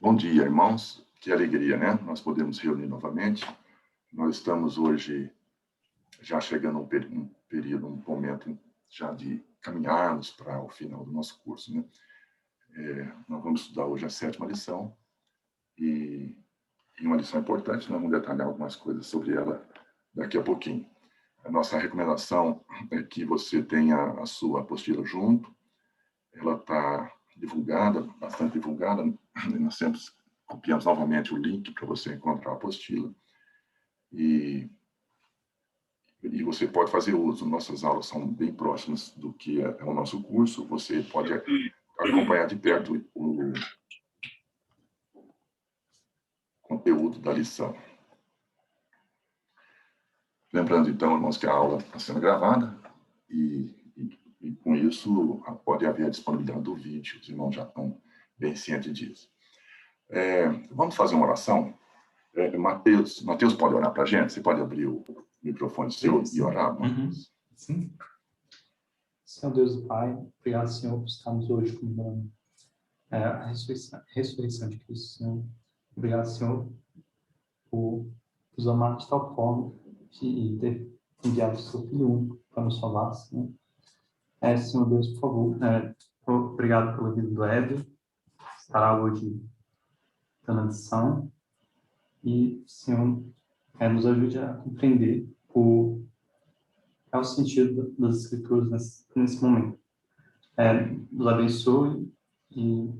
Bom dia, irmãos. Que alegria, né? Nós podemos reunir novamente. Nós estamos hoje já chegando a um período, um momento já de caminharmos para o final do nosso curso, né? Nós vamos estudar hoje a 7ª lição e uma lição importante. Nós vamos detalhar algumas coisas sobre ela daqui a pouquinho. A nossa recomendação é que você tenha a sua apostila junto. Ela está divulgada, bastante divulgada. Nós sempre copiamos novamente o link para você encontrar a apostila. E você pode fazer uso. Nossas aulas são bem próximas do que é o nosso curso. Você pode acompanhar de perto o conteúdo da lição. Lembrando, então, irmãos, que a aula está sendo gravada e com isso pode haver a disponibilidade do vídeo. Os irmãos já estão bem cientes disso. Vamos fazer uma oração? Mateus pode orar para a gente? Você pode abrir o microfone seu e orar? Sim. Senhor Deus e Pai, obrigado, Senhor, por estarmos hoje comemorando a ressurreição de Cristo, Senhor. Obrigado, Senhor, por nos amar de tal forma de ter enviado o seu Filho único para nos salvar, Senhor. Senhor Deus, por favor, obrigado pela vida do Éder, estará hoje dando lição, e, Senhor, nos ajude a compreender o sentido das Escrituras nesse momento. Nos abençoe e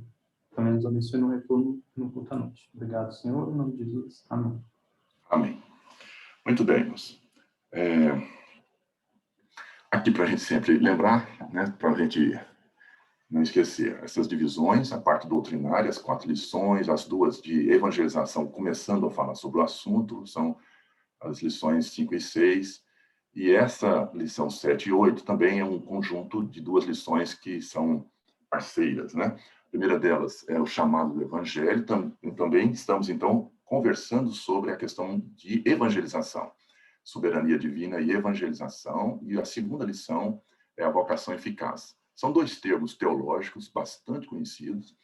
também nos abençoe no retorno no culto à noite. Obrigado, Senhor, em nome de Jesus. Amém. Amém. Muito bem, irmãos. Aqui para a gente sempre lembrar, né, para a gente não esquecer, essas divisões, a parte doutrinária, as 4 lições, as 2 de evangelização, começando a falar sobre o assunto, são as lições 5 e 6, e essa lição 7 e 8 também é um conjunto de 2 lições que são parceiras, né? A primeira delas é o chamado do evangelho, também estamos, então, conversando sobre a questão de evangelização, soberania divina e evangelização, e a segunda lição é a vocação eficaz. São 2 termos teológicos bastante conhecidos,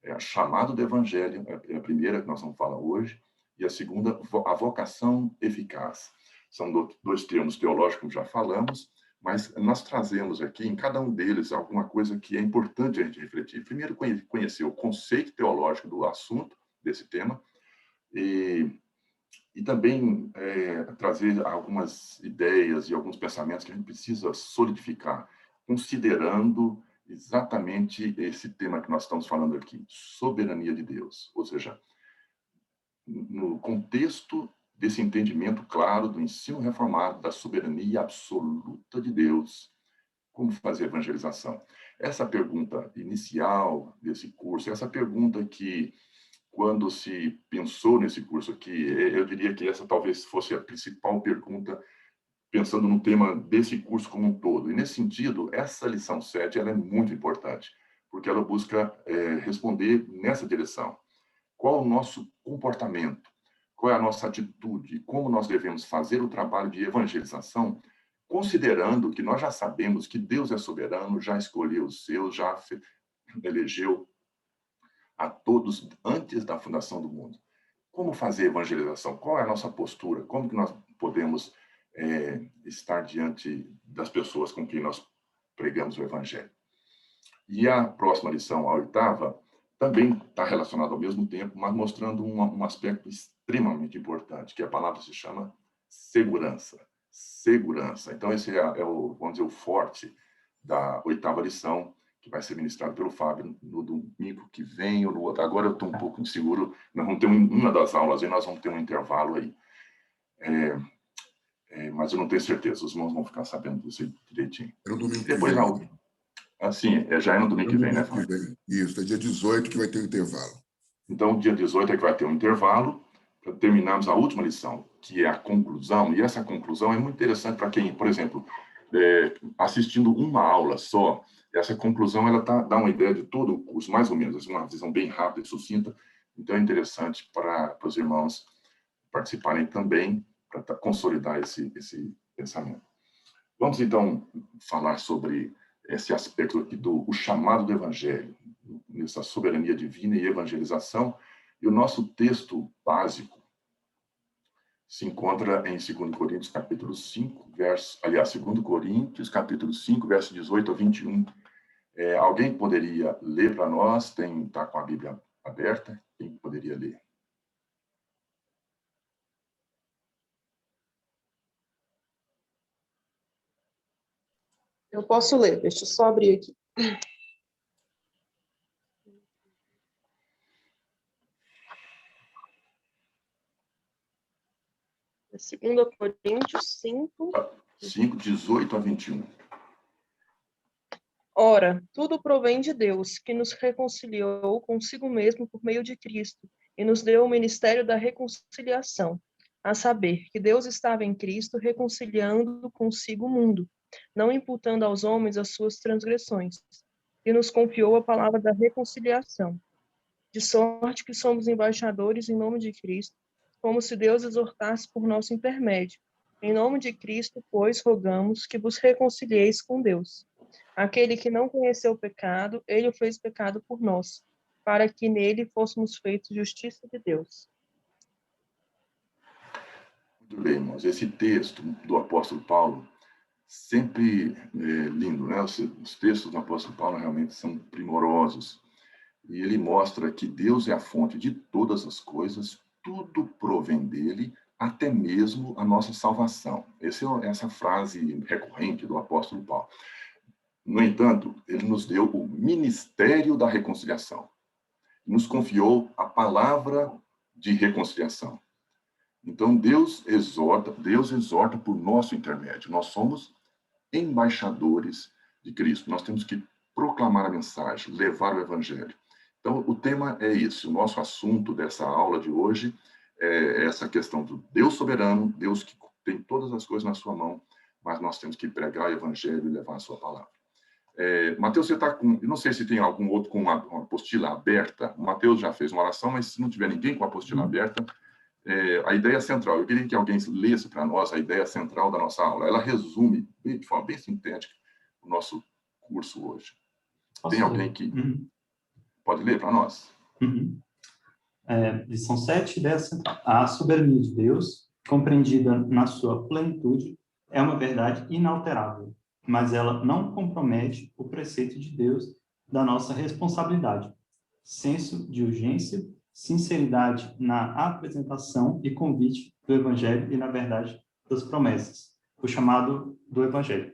a chamado do evangelho, é a primeira que nós vamos falar hoje, e a segunda, a vocação eficaz. São 2 termos teológicos, como já falamos, mas nós trazemos aqui, em cada um deles, alguma coisa que é importante a gente refletir. Primeiro, conhecer o conceito teológico do assunto, desse tema, e também trazer algumas ideias e alguns pensamentos que a gente precisa solidificar, considerando exatamente esse tema que nós estamos falando aqui, soberania de Deus. Ou seja, no contexto desse entendimento claro do ensino reformado, da soberania absoluta de Deus, como fazer evangelização? Essa pergunta inicial desse curso, essa pergunta que, quando se pensou nesse curso aqui, eu diria que essa talvez fosse a principal pergunta, pensando no tema desse curso como um todo. E, nesse sentido, essa lição 7 ela é muito importante, porque ela busca responder nessa direção. Qual o nosso comportamento? Qual é a nossa atitude? Como nós devemos fazer o trabalho de evangelização, considerando que nós já sabemos que Deus é soberano, já escolheu os seus, já elegeu a todos antes da fundação do mundo. Como fazer evangelização? Qual é a nossa postura? Como que nós podemos estar diante das pessoas com quem nós pregamos o evangelho? E a próxima lição, a 8ª, também está relacionada ao mesmo tempo, mas mostrando um aspecto extremamente importante, que a palavra se chama segurança. Segurança. Então, esse vamos dizer, o forte da 8ª lição, que vai ser ministrado pelo Fábio no domingo que vem ou no outro. Agora eu estou um pouco inseguro, nós vamos ter uma das aulas e nós vamos ter um intervalo aí. Mas eu não tenho certeza, os irmãos vão ficar sabendo disso direitinho. É no domingo depois, que vem. Sim, já é no domingo que vem, né, Fábio? Isso, é dia 18 que vai ter o intervalo. Então, dia 18 é que vai ter um intervalo, para terminarmos a última lição, que é a conclusão, e essa conclusão é muito interessante para quem, por exemplo, assistindo uma aula só, essa conclusão ela dá uma ideia de todo o curso, mais ou menos, uma visão bem rápida e sucinta, então é interessante para os irmãos participarem também, para consolidar esse pensamento. Vamos, então, falar sobre esse aspecto aqui do chamado do evangelho, nessa soberania divina e evangelização, E o nosso texto básico se encontra em 2 Coríntios, capítulo 5, aliás, 2 Coríntios, capítulo 5, verso 18 a 21. Alguém poderia ler para nós? Está com a Bíblia aberta? Quem poderia ler? Eu posso ler, deixa eu só abrir aqui. 2 Coríntios 5. 5, 18 a 21. Ora, tudo provém de Deus, que nos reconciliou consigo mesmo por meio de Cristo, e nos deu o ministério da reconciliação, a saber, que Deus estava em Cristo reconciliando consigo o mundo, não imputando aos homens as suas transgressões, e nos confiou a palavra da reconciliação, de sorte que somos embaixadores em nome de Cristo, como se Deus exortasse por nosso intermédio. Em nome de Cristo, pois, rogamos que vos reconcilieis com Deus. Aquele que não conheceu o pecado, ele o fez pecado por nós, para que nele fôssemos feitos justiça de Deus. Muito bem, irmãos. Esse texto do apóstolo Paulo, sempre lindo, né? Os textos do apóstolo Paulo realmente são primorosos. E ele mostra que Deus é a fonte de todas as coisas, tudo provém dele, até mesmo a nossa salvação. Essa frase recorrente do apóstolo Paulo. No entanto, ele nos deu o ministério da reconciliação. Nos confiou a palavra de reconciliação. Então, Deus exorta por nosso intermédio. Nós somos embaixadores de Cristo. Nós temos que proclamar a mensagem, levar o evangelho. Então, o tema é isso. O nosso assunto dessa aula de hoje é essa questão do Deus soberano, Deus que tem todas as coisas na sua mão, mas nós temos que pregar o evangelho e levar a sua palavra. Mateus, você está com... Eu não sei se tem algum outro com uma apostila aberta. O Mateus já fez uma oração, mas se não tiver ninguém com a apostila aberta, a ideia central, eu queria que alguém lesse para nós a ideia central da nossa aula. Ela resume, de forma bem sintética, o nosso curso hoje. Tem alguém que... Pode ler para nós? Lição 7, ideia central. A soberania de Deus, compreendida na sua plenitude, é uma verdade inalterável, mas ela não compromete o preceito de Deus da nossa responsabilidade, senso de urgência, sinceridade na apresentação e convite do Evangelho e na verdade das promessas, o chamado do Evangelho.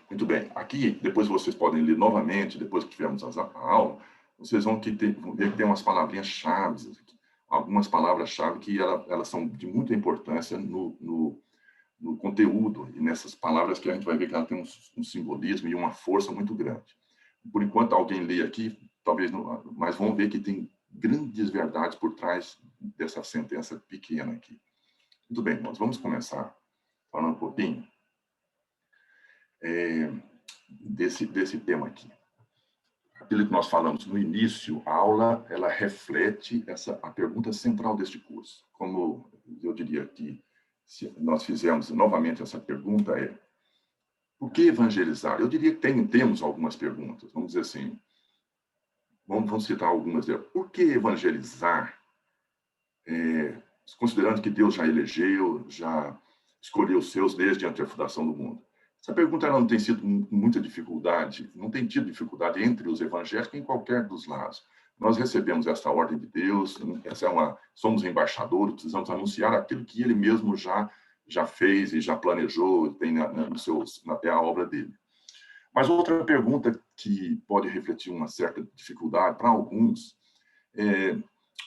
Muito bem. Aqui, depois vocês podem ler novamente, depois que tivermos a aula, vocês vão ver que tem umas palavrinhas-chave, algumas palavras-chave que elas são de muita importância no conteúdo, e nessas palavras que a gente vai ver que ela tem um simbolismo e uma força muito grande. Por enquanto, alguém lê aqui, talvez não, mas vão ver que tem grandes verdades por trás dessa sentença pequena aqui. Muito bem, nós vamos começar falando um pouquinho desse tema aqui. Aquilo que nós falamos no início, a aula, ela reflete a pergunta central deste curso. Como eu diria que se nós fizermos novamente essa pergunta por que evangelizar? Eu diria que temos algumas perguntas, vamos dizer assim, vamos citar algumas delas. Por que evangelizar, considerando que Deus já elegeu, já escolheu os seus desde antes da fundação do mundo? Essa pergunta ela não tem sido com muita dificuldade, não tem tido dificuldade entre os evangélicos em qualquer dos lados. Nós recebemos essa ordem de Deus, somos embaixadores, precisamos anunciar aquilo que ele mesmo já fez e já planejou, tem até a obra dele. Mas outra pergunta que pode refletir uma certa dificuldade para alguns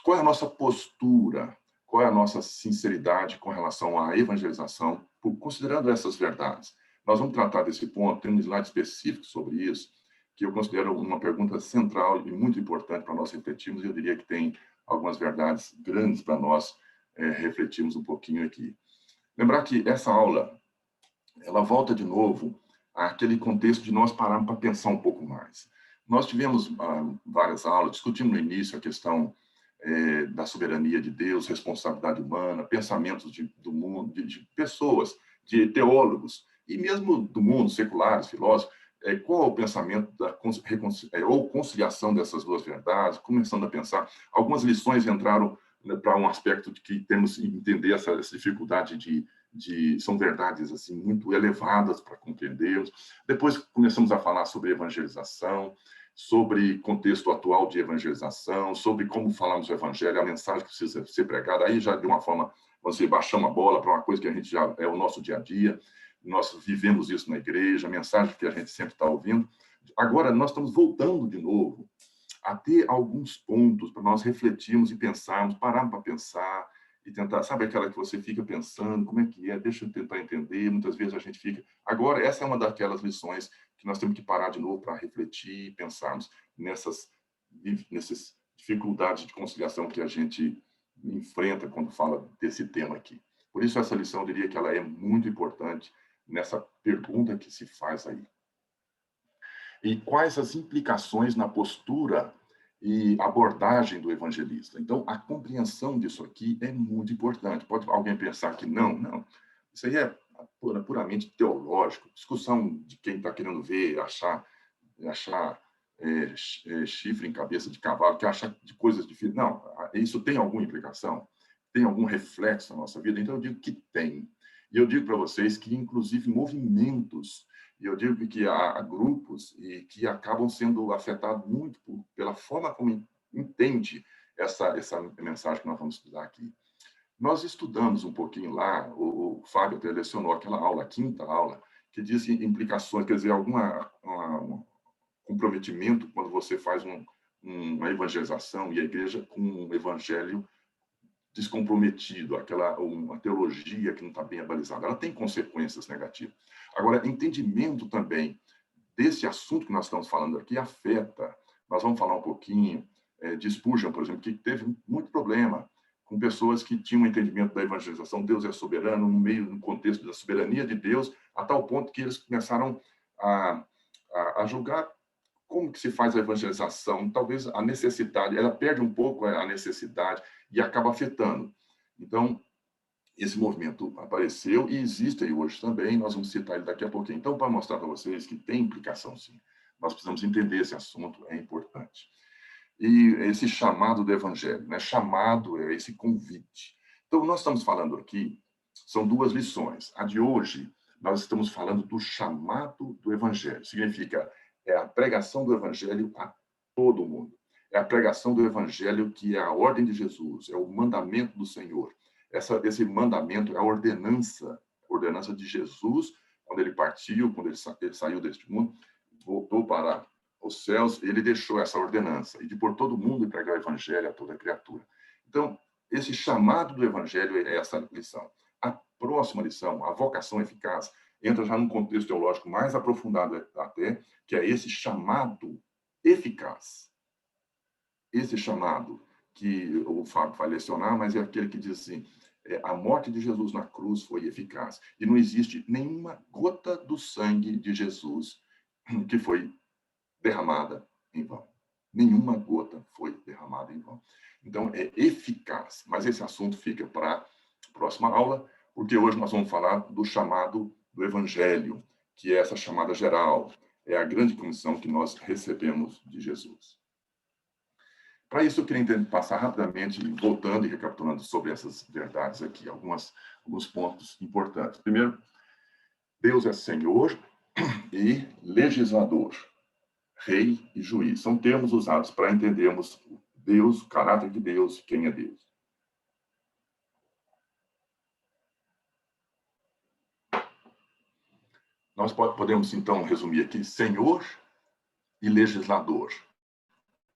qual é a nossa postura, qual é a nossa sinceridade com relação à evangelização, considerando essas verdades. Nós vamos tratar desse ponto, tem um slide específico sobre isso, que eu considero uma pergunta central e muito importante para nós refletirmos, e eu diria que tem algumas verdades grandes para nós refletirmos um pouquinho aqui. Lembrar que essa aula, ela volta de novo àquele contexto de nós pararmos para pensar um pouco mais. Nós tivemos várias aulas, discutimos no início a questão da soberania de Deus, responsabilidade humana, pensamentos do mundo, de pessoas, de teólogos, e mesmo do mundo, seculares, filósofos, qual é o pensamento ou conciliação dessas duas verdades, começando a pensar. Algumas lições entraram, né, para um aspecto de que temos que entender essa dificuldade são verdades assim muito elevadas para compreendermos. Depois começamos a falar sobre evangelização, sobre contexto atual de evangelização, sobre como falamos o evangelho, a mensagem que precisa ser pregada. Aí já de uma forma, você baixamos a bola para uma coisa que a gente já é o nosso dia a dia. Nós vivemos isso na igreja, a mensagem que a gente sempre está ouvindo. Agora, nós estamos voltando de novo a ter alguns pontos para nós refletirmos e pensarmos, pararmos para pensar e tentar, sabe aquela que você fica pensando, como é que é, deixa eu tentar entender, muitas vezes a gente fica... Agora, essa é uma daquelas lições que nós temos que parar de novo para refletir e pensarmos nessas dificuldades de conciliação que a gente enfrenta quando fala desse tema aqui. Por isso, essa lição, eu diria que ela é muito importante nessa pergunta que se faz aí. E quais as implicações na postura e abordagem do evangelista? Então, a compreensão disso aqui é muito importante. Pode alguém pensar que não. Isso aí é puramente teológico, discussão de quem está querendo ver, achar chifre em cabeça de cavalo, que acha de coisas difíceis. Não, isso tem alguma implicação? Tem algum reflexo na nossa vida? Então, eu digo que tem. E eu digo para vocês que, inclusive, movimentos, e eu digo que há grupos e que acabam sendo afetados muito pela forma como entende essa mensagem que nós vamos estudar aqui. Nós estudamos um pouquinho lá, o Fábio até lecionou aquela aula, a quinta aula, que diz implicações, quer dizer, um comprometimento quando você faz uma evangelização e a igreja com um evangelho descomprometido, uma teologia que não está bem abalizada. Ela tem consequências negativas. Agora, entendimento também desse assunto que nós estamos falando aqui afeta. Nós vamos falar um pouquinho de Spurgeon, por exemplo, que teve muito problema com pessoas que tinham um entendimento da evangelização, Deus é soberano, no contexto da soberania de Deus, a tal ponto que eles começaram a julgar como que se faz a evangelização. Talvez a necessidade, ela perde um pouco a necessidade e acaba afetando. Então, esse movimento apareceu e existe aí hoje também, nós vamos citar ele daqui a pouquinho. Então, para mostrar para vocês que tem implicação, sim. Nós precisamos entender esse assunto, é importante. E esse chamado do evangelho, né? Chamado é esse convite. Então, nós estamos falando aqui, são duas lições. A de hoje, nós estamos falando do chamado do evangelho. Significa, é a pregação do evangelho a todo mundo. É a pregação do evangelho que é a ordem de Jesus, é o mandamento do Senhor. Esse mandamento é a ordenança de Jesus, quando ele partiu, quando ele saiu deste mundo, voltou para os céus, ele deixou essa ordenança, e de por todo mundo e pregar o evangelho a toda criatura. Então, esse chamado do evangelho é essa lição. A próxima lição, a vocação eficaz, entra já num contexto teológico mais aprofundado até, que é esse chamado eficaz. Esse chamado que o Fábio vai lecionar, mas é aquele que diz assim, a morte de Jesus na cruz foi eficaz. E não existe nenhuma gota do sangue de Jesus que foi derramada em vão. Nenhuma gota foi derramada em vão. Então, é eficaz. Mas esse assunto fica para a próxima aula, porque hoje nós vamos falar do chamado do Evangelho, que é essa chamada geral, é a grande comissão que nós recebemos de Jesus. Para isso, eu queria passar rapidamente, voltando e recapitulando sobre essas verdades aqui, alguns pontos importantes. Primeiro, Deus é Senhor e legislador, rei e juiz. São termos usados para entendermos Deus, o caráter de Deus, quem é Deus. Nós podemos, então, resumir aqui Senhor e legislador,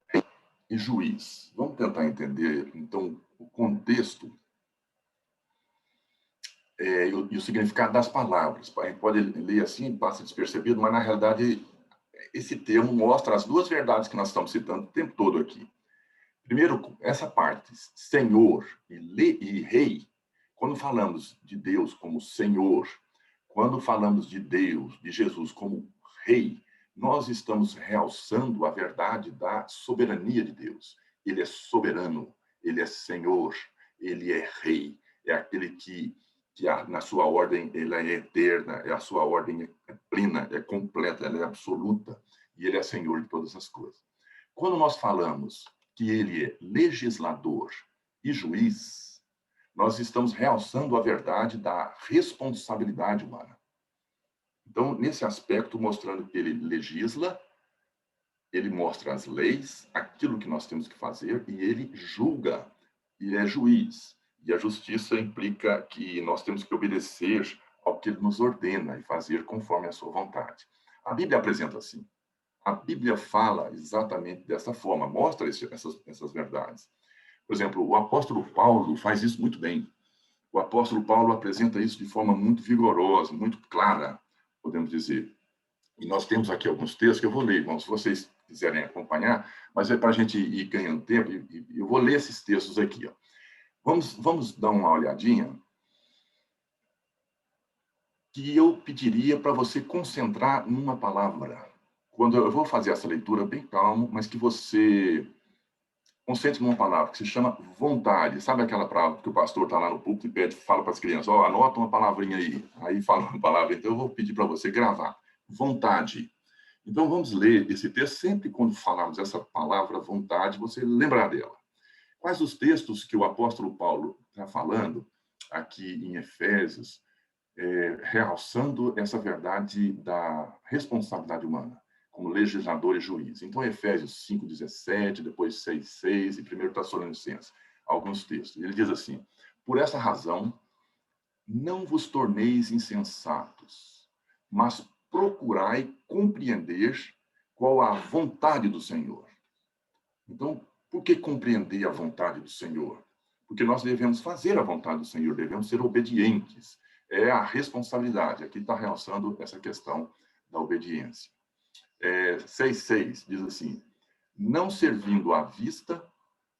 rei e juiz. Vamos tentar entender, então, o contexto e o significado das palavras. A gente pode ler assim, passa despercebido, mas, na realidade, esse termo mostra as duas verdades que nós estamos citando o tempo todo aqui. Primeiro, essa parte, Senhor e Rei, quando falamos de Deus como Senhor, quando falamos de Deus, de Jesus como Rei, nós estamos realçando a verdade da soberania de Deus. Ele é soberano, ele é Senhor, ele é Rei, é aquele que que na sua ordem ela é eterna, a sua ordem é plena, é completa, ela é absoluta, e ele é Senhor de todas as coisas. Quando nós falamos que ele é legislador e juiz, nós estamos realçando a verdade da responsabilidade humana. Então, nesse aspecto, mostrando que ele legisla, ele mostra as leis, aquilo que nós temos que fazer, e ele julga, ele é juiz. E a justiça implica que nós temos que obedecer ao que ele nos ordena e fazer conforme a sua vontade. A Bíblia apresenta assim. A Bíblia fala exatamente dessa forma, mostra essas verdades. Por exemplo, o apóstolo Paulo faz isso muito bem. O apóstolo Paulo apresenta isso de forma muito vigorosa, muito clara, podemos dizer. E nós temos aqui alguns textos que eu vou ler, irmãos, se vocês quiserem acompanhar, mas é para a gente ir ganhando tempo, e eu vou ler esses textos aqui. Ó. Vamos dar uma olhadinha, que eu pediria para você concentrar numa palavra. Quando eu vou fazer essa leitura bem calmo, mas que você concentre numa palavra, que se chama vontade. Sabe aquela palavra que o pastor está lá no púlpito e pede, fala para as crianças, ó, anota uma palavrinha aí fala uma palavra. Então, eu vou pedir para você gravar. Vontade. Então, vamos ler esse texto. Sempre quando falarmos essa palavra vontade, você lembrar dela. Quais os textos que o apóstolo Paulo está falando aqui em Efésios, realçando essa verdade da responsabilidade humana, como legislador e juiz. Então, Efésios 5:17, depois 6:6 e 1 Tessalonicenses, alguns textos. Ele diz assim, por essa razão, não vos torneis insensatos, mas procurai compreender qual a vontade do Senhor. Então, por que compreender a vontade do Senhor? Porque nós devemos fazer a vontade do Senhor, devemos ser obedientes. É a responsabilidade. Aqui está realçando essa questão da obediência. 6:6 diz assim, não servindo à vista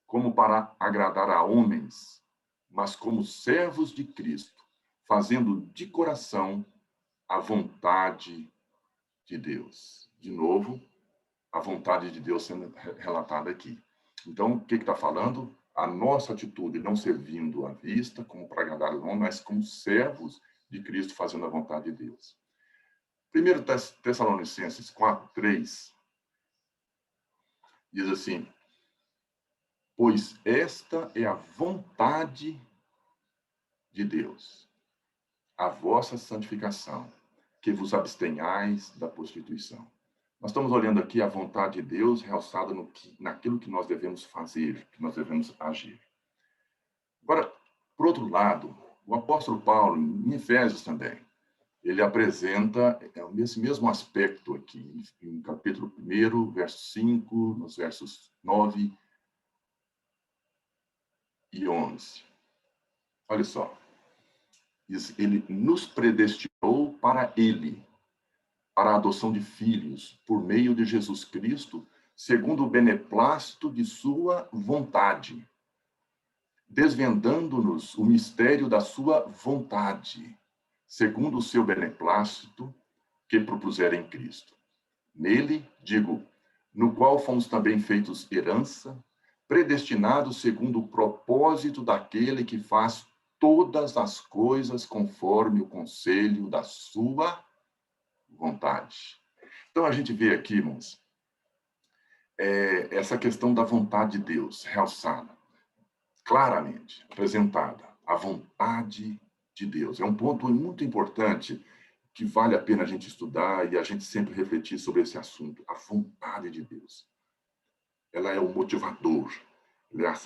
como para agradar a homens, mas como servos de Cristo, fazendo de coração a vontade de Deus. De novo, a vontade de Deus sendo relatada aqui. Então, o que está falando? A nossa atitude não servindo à vista, como para agradar o homem, mas como servos de Cristo, fazendo a vontade de Deus. 1 Tessalonicenses 4:3 diz assim, pois esta é a vontade de Deus, a vossa santificação, que vos abstenhais da prostituição. Nós estamos olhando aqui a vontade de Deus realçada naquilo que nós devemos fazer, que nós devemos agir. Agora, por outro lado, o apóstolo Paulo, em Efésios também, ele apresenta esse mesmo aspecto aqui, em capítulo 1, verso 5, nos versos 9 e 11. Olha só. Diz, ele nos predestinou para ele, para a adoção de filhos, por meio de Jesus Cristo, segundo o beneplácito de sua vontade, desvendando-nos o mistério da sua vontade, segundo o seu beneplácito que propusera em Cristo. Nele, digo, no qual fomos também feitos herança, predestinados segundo o propósito daquele que faz todas as coisas conforme o conselho da sua vontade. Então, a gente vê aqui, irmãos, essa questão da vontade de Deus, realçada, claramente apresentada, a vontade de Deus. É um ponto muito importante que vale a pena a gente estudar e a gente sempre refletir sobre esse assunto, a vontade de Deus. Ela é o motivador,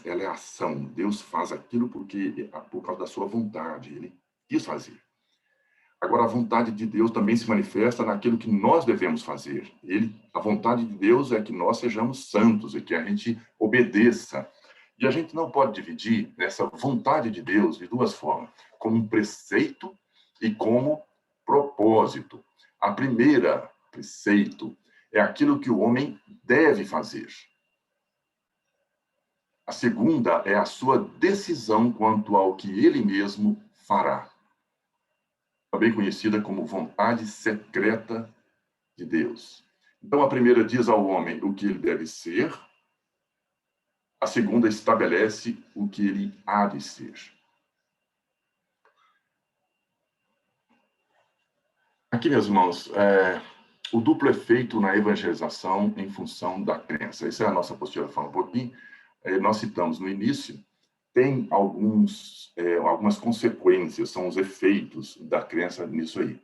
ela é a ação. Deus faz aquilo por causa da sua vontade, ele quis fazer. Agora, a vontade de Deus também se manifesta naquilo que nós devemos fazer. A vontade de Deus é que nós sejamos santos e que a gente obedeça. E a gente não pode dividir essa vontade de Deus de duas formas, como um preceito e como propósito. A primeira, preceito, é aquilo que o homem deve fazer. A segunda é a sua decisão quanto ao que ele mesmo fará. Também conhecida como vontade secreta de Deus. Então, a primeira diz ao homem o que ele deve ser, a segunda estabelece o que ele há de ser. Aqui, meus irmãos, o duplo efeito na evangelização em função da crença. Essa é a nossa postura, fala um pouquinho. Nós citamos no início, tem algumas consequências, são os efeitos da crença nisso aí.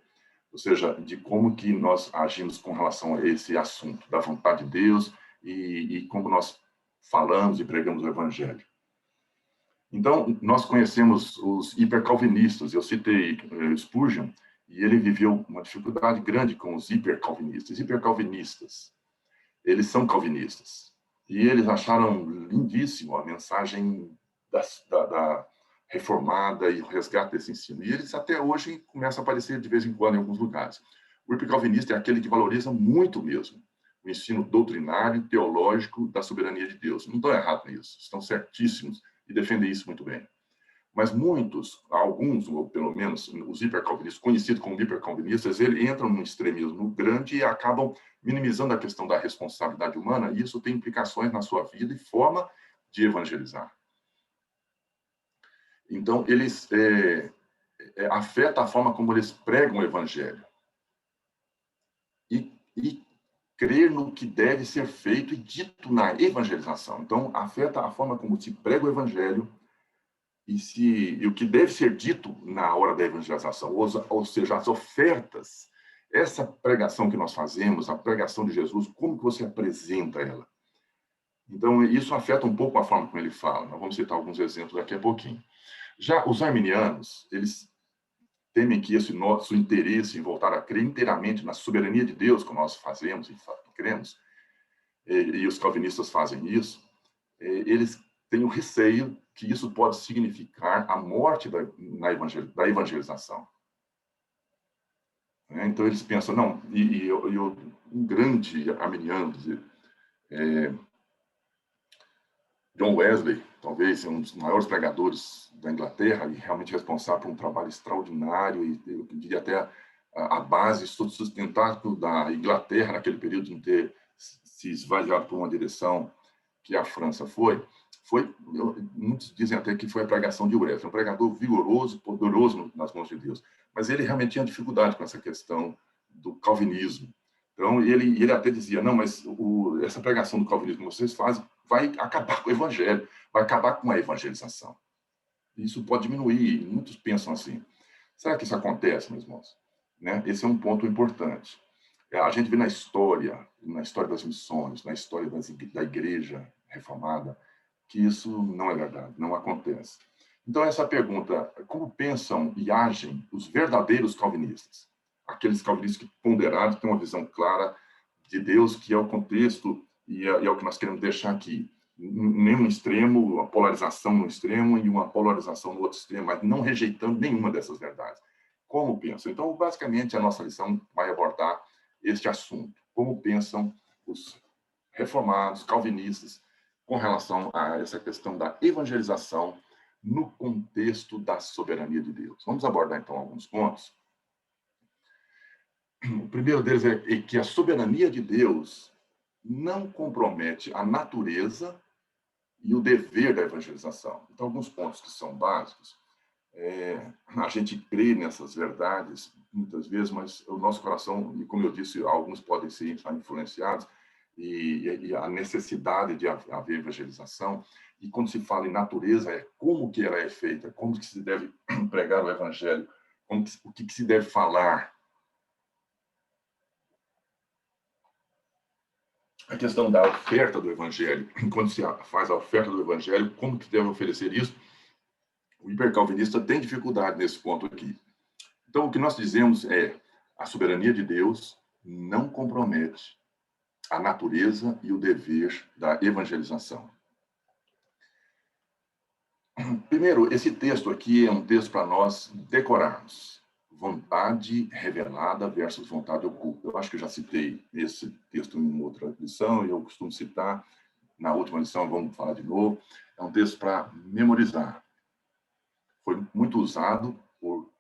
Ou seja, de como que nós agimos com relação a esse assunto, da vontade de Deus e como nós falamos e pregamos o evangelho. Então, nós conhecemos os hipercalvinistas. Eu citei Spurgeon, e ele viveu uma dificuldade grande com os hipercalvinistas. Hipercalvinistas, eles são calvinistas. E eles acharam lindíssimo a mensagem da reformada e o resgate desse ensino. E eles até hoje começam a aparecer de vez em quando em alguns lugares. O hipercalvinista é aquele que valoriza muito mesmo o ensino doutrinário, teológico da soberania de Deus. Não estão errados nisso, estão certíssimos e defendem isso muito bem. Mas muitos, alguns, ou pelo menos os hipercalvinistas, conhecidos como hipercalvinistas, eles entram num extremismo grande e acabam minimizando a questão da responsabilidade humana, e isso tem implicações na sua vida e forma de evangelizar. Então, eles afeta a forma como eles pregam o evangelho. E crer no que deve ser feito e dito na evangelização. Então, afeta a forma como se prega o evangelho e o que deve ser dito na hora da evangelização, ou seja, as ofertas, essa pregação que nós fazemos, a pregação de Jesus, como que você apresenta ela? Então, isso afeta um pouco a forma como ele fala. Nós vamos citar alguns exemplos daqui a pouquinho. Já os arminianos, eles temem que esse nosso interesse em voltar a crer inteiramente na soberania de Deus, como nós fazemos e cremos, e os calvinistas fazem isso, eles têm o receio que isso pode significar a morte da evangelização. Então, eles pensam, não, um grande arminiano, John Wesley, talvez um dos maiores pregadores da Inglaterra e realmente responsável por um trabalho extraordinário e eu diria até a base sustentável da Inglaterra naquele período de ter se esvaziado por uma direção que a França foi, muitos dizem até que foi a pregação de Wesley, um pregador vigoroso, poderoso nas mãos de Deus, mas ele realmente tinha dificuldade com essa questão do calvinismo. Então, ele até dizia, não, mas essa pregação do calvinismo que vocês fazem vai acabar com o evangelho, vai acabar com a evangelização. Isso pode diminuir, muitos pensam assim. Será que isso acontece, meus irmãos? Né? Esse é um ponto importante. A gente vê na história das missões, na história da igreja reformada, que isso não é verdade, não acontece. Então, essa pergunta, como pensam e agem os verdadeiros calvinistas? Aqueles calvinistas que ponderaram, têm uma visão clara de Deus, que é o contexto e é o que nós queremos deixar aqui. Nenhum extremo, uma polarização no extremo e uma polarização no outro extremo, mas não rejeitando nenhuma dessas verdades. Como pensam? Então, basicamente, a nossa lição vai abordar este assunto. Como pensam os reformados, calvinistas, com relação a essa questão da evangelização no contexto da soberania de Deus. Vamos abordar, então, alguns pontos. O primeiro deles é que a soberania de Deus não compromete a natureza e o dever da evangelização. Então, alguns pontos que são básicos. A gente crê nessas verdades, muitas vezes, mas o nosso coração, e como eu disse, alguns podem ser influenciados, e a necessidade de haver evangelização. E quando se fala em natureza, é como que ela é feita, como que se deve pregar o evangelho, o que se deve falar. A questão da oferta do evangelho, quando se faz a oferta do evangelho, como que deve oferecer isso? O hipercalvinista tem dificuldade nesse ponto aqui. Então, o que nós dizemos é a soberania de Deus não compromete a natureza e o dever da evangelização. Primeiro, esse texto aqui é um texto para nós decorarmos. Vontade revelada versus vontade oculta. Eu acho que eu já citei esse texto em outra lição, e eu costumo citar na última lição, vamos falar de novo. É um texto para memorizar. Foi muito usado por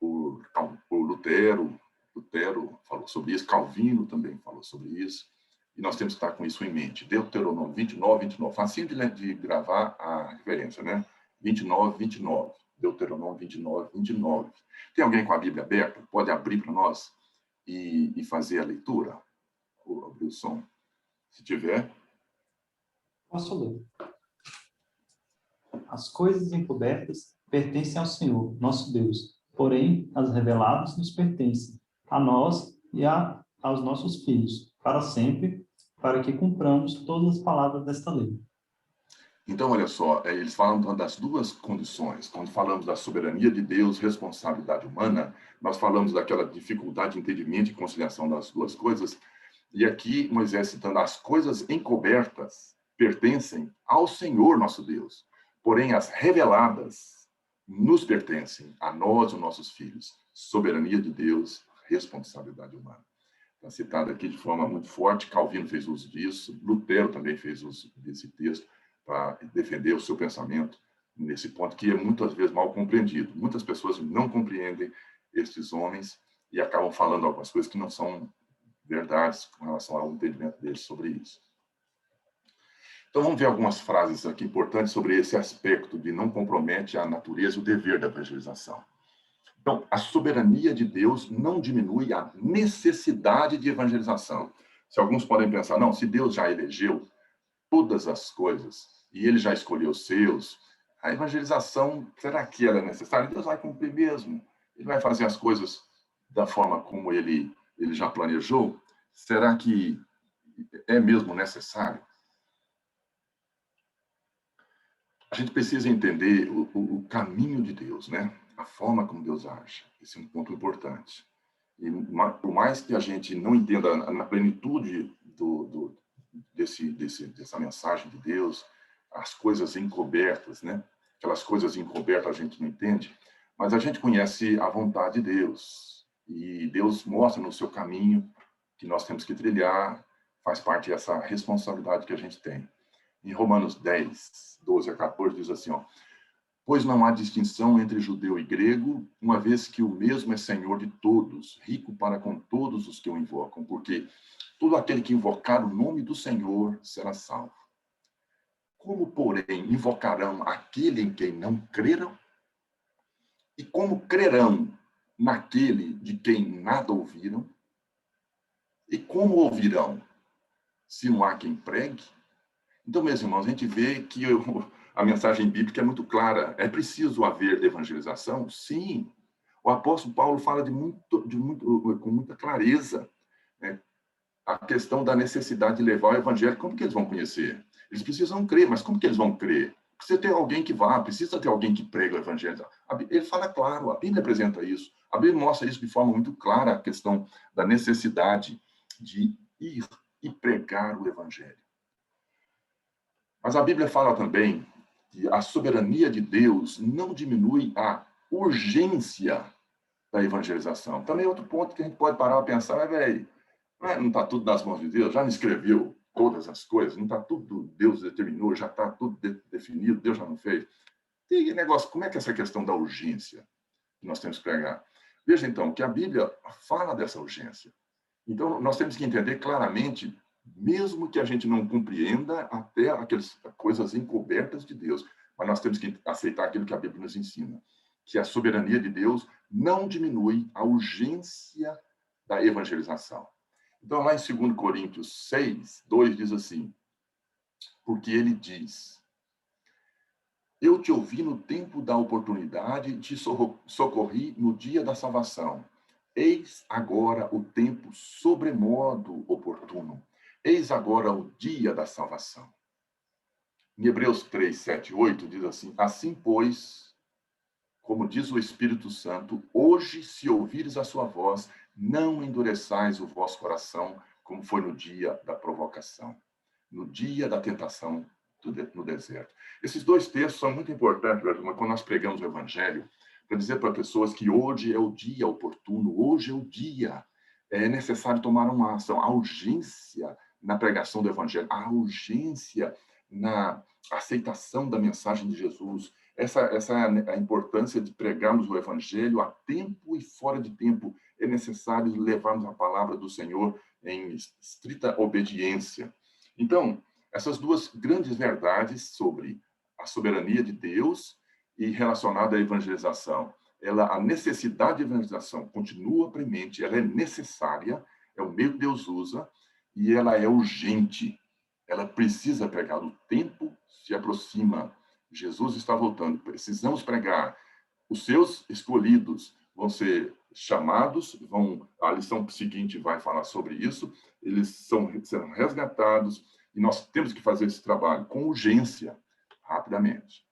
Lutero. Lutero falou sobre isso, Calvino também falou sobre isso, e nós temos que estar com isso em mente. Deuteronômio 29. Facinho de gravar a referência, né? 29. Deuteronômio 29. Tem alguém com a Bíblia aberta? Pode abrir para nós e fazer a leitura? Ou abrir o som? Se tiver. Posso ler. As coisas encobertas pertencem ao Senhor, nosso Deus. Porém, as reveladas nos pertencem, a nós e aos nossos filhos, para sempre, para que cumpramos todas as palavras desta lei. Então, olha só, eles falam das duas condições. Quando falamos da soberania de Deus, responsabilidade humana, nós falamos daquela dificuldade de entendimento e conciliação das duas coisas. E aqui, Moisés citando, as coisas encobertas pertencem ao Senhor, nosso Deus. Porém, as reveladas nos pertencem, a nós e aos nossos filhos. Soberania de Deus, responsabilidade humana. Está citado aqui de forma muito forte. Calvino fez uso disso, Lutero também fez uso desse texto para defender o seu pensamento nesse ponto, que é muitas vezes mal compreendido. Muitas pessoas não compreendem estes homens e acabam falando algumas coisas que não são verdades com relação ao entendimento deles sobre isso. Então, vamos ver algumas frases aqui importantes sobre esse aspecto de não compromete a natureza e o dever da evangelização. Então, a soberania de Deus não diminui a necessidade de evangelização. Se alguns podem pensar, não, se Deus já elegeu todas as coisas e ele já escolheu os seus, a evangelização, será que ela é necessária? Deus vai cumprir mesmo? Ele vai fazer as coisas da forma como ele já planejou? Será que é mesmo necessário? A gente precisa entender o caminho de Deus, né? A forma como Deus age. Esse é um ponto importante. E por mais que a gente não entenda na plenitude dessa mensagem de Deus, as coisas encobertas, né? Aquelas coisas encobertas a gente não entende, mas a gente conhece a vontade de Deus. E Deus mostra no seu caminho que nós temos que trilhar, faz parte dessa responsabilidade que a gente tem. Em Romanos 10, 12 a 14, diz assim, ó, pois não há distinção entre judeu e grego, uma vez que o mesmo é Senhor de todos, rico para com todos os que o invocam, porque todo aquele que invocar o nome do Senhor será salvo. Como, porém, invocarão aquele em quem não creram? E como crerão naquele de quem nada ouviram? E como ouvirão, se não há quem pregue? Então, meus irmãos, a gente vê que a mensagem bíblica é muito clara. É preciso haver evangelização? Sim. O apóstolo Paulo fala com muita clareza, né? A questão da necessidade de levar o evangelho. Como que eles vão conhecer? Eles precisam crer, mas como que eles vão crer? Precisa ter alguém que vá, precisa ter alguém que prega o evangelho. Ele fala claro, a Bíblia apresenta isso. A Bíblia mostra isso de forma muito clara, a questão da necessidade de ir e pregar o evangelho. Mas a Bíblia fala também que a soberania de Deus não diminui a urgência da evangelização. Também é outro ponto que a gente pode parar para pensar, velho, não está tudo nas mãos de Deus? Já não escreveu todas as coisas? Não está tudo, Deus determinou, já está tudo definido, Deus já não fez? Tem negócio, como é que é essa questão da urgência que nós temos que pregar? Veja, então, que a Bíblia fala dessa urgência. Então, nós temos que entender claramente, mesmo que a gente não compreenda até aquelas coisas encobertas de Deus, mas nós temos que aceitar aquilo que a Bíblia nos ensina, que a soberania de Deus não diminui a urgência da evangelização. Então, lá em 2 Coríntios 6, 2 diz assim, porque ele diz, eu te ouvi no tempo da oportunidade, te socorri no dia da salvação. Eis agora o tempo sobremodo oportuno. Eis agora o dia da salvação. Em Hebreus 3, 7 e 8 diz assim, assim, pois, como diz o Espírito Santo, hoje, se ouvires a sua voz, não endureçais o vosso coração, como foi no dia da provocação, no dia da tentação no deserto. Esses dois textos são muito importantes, quando nós pregamos o Evangelho, para dizer para pessoas que hoje é o dia oportuno, hoje é o dia, é necessário tomar uma ação. A urgência na pregação do Evangelho, a urgência na aceitação da mensagem de Jesus, essa é a importância de pregarmos o Evangelho a tempo e fora de tempo. É necessário levarmos a palavra do Senhor em estrita obediência. Então, essas duas grandes verdades sobre a soberania de Deus e relacionada à evangelização. a necessidade de evangelização continua premente, ela é necessária, é o meio que Deus usa, e ela é urgente. Ela precisa pregar. O tempo se aproxima. Jesus está voltando. Precisamos pregar. Os seus escolhidos vão ser chamados, a lição seguinte vai falar sobre isso, eles serão resgatados, e nós temos que fazer esse trabalho com urgência, rapidamente.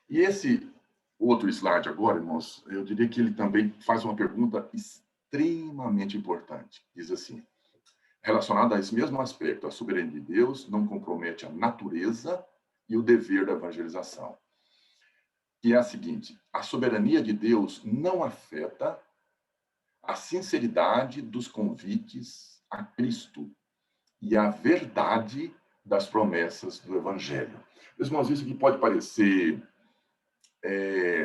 E esse outro slide agora, irmãos, eu diria que ele também faz uma pergunta extremamente importante. Diz assim, relacionada a esse mesmo aspecto, a soberania de Deus não compromete a natureza e o dever da evangelização. Que é a seguinte, a soberania de Deus não afeta a sinceridade dos convites a Cristo e a verdade das promessas do Evangelho. Meus irmãos, isso aqui pode parecer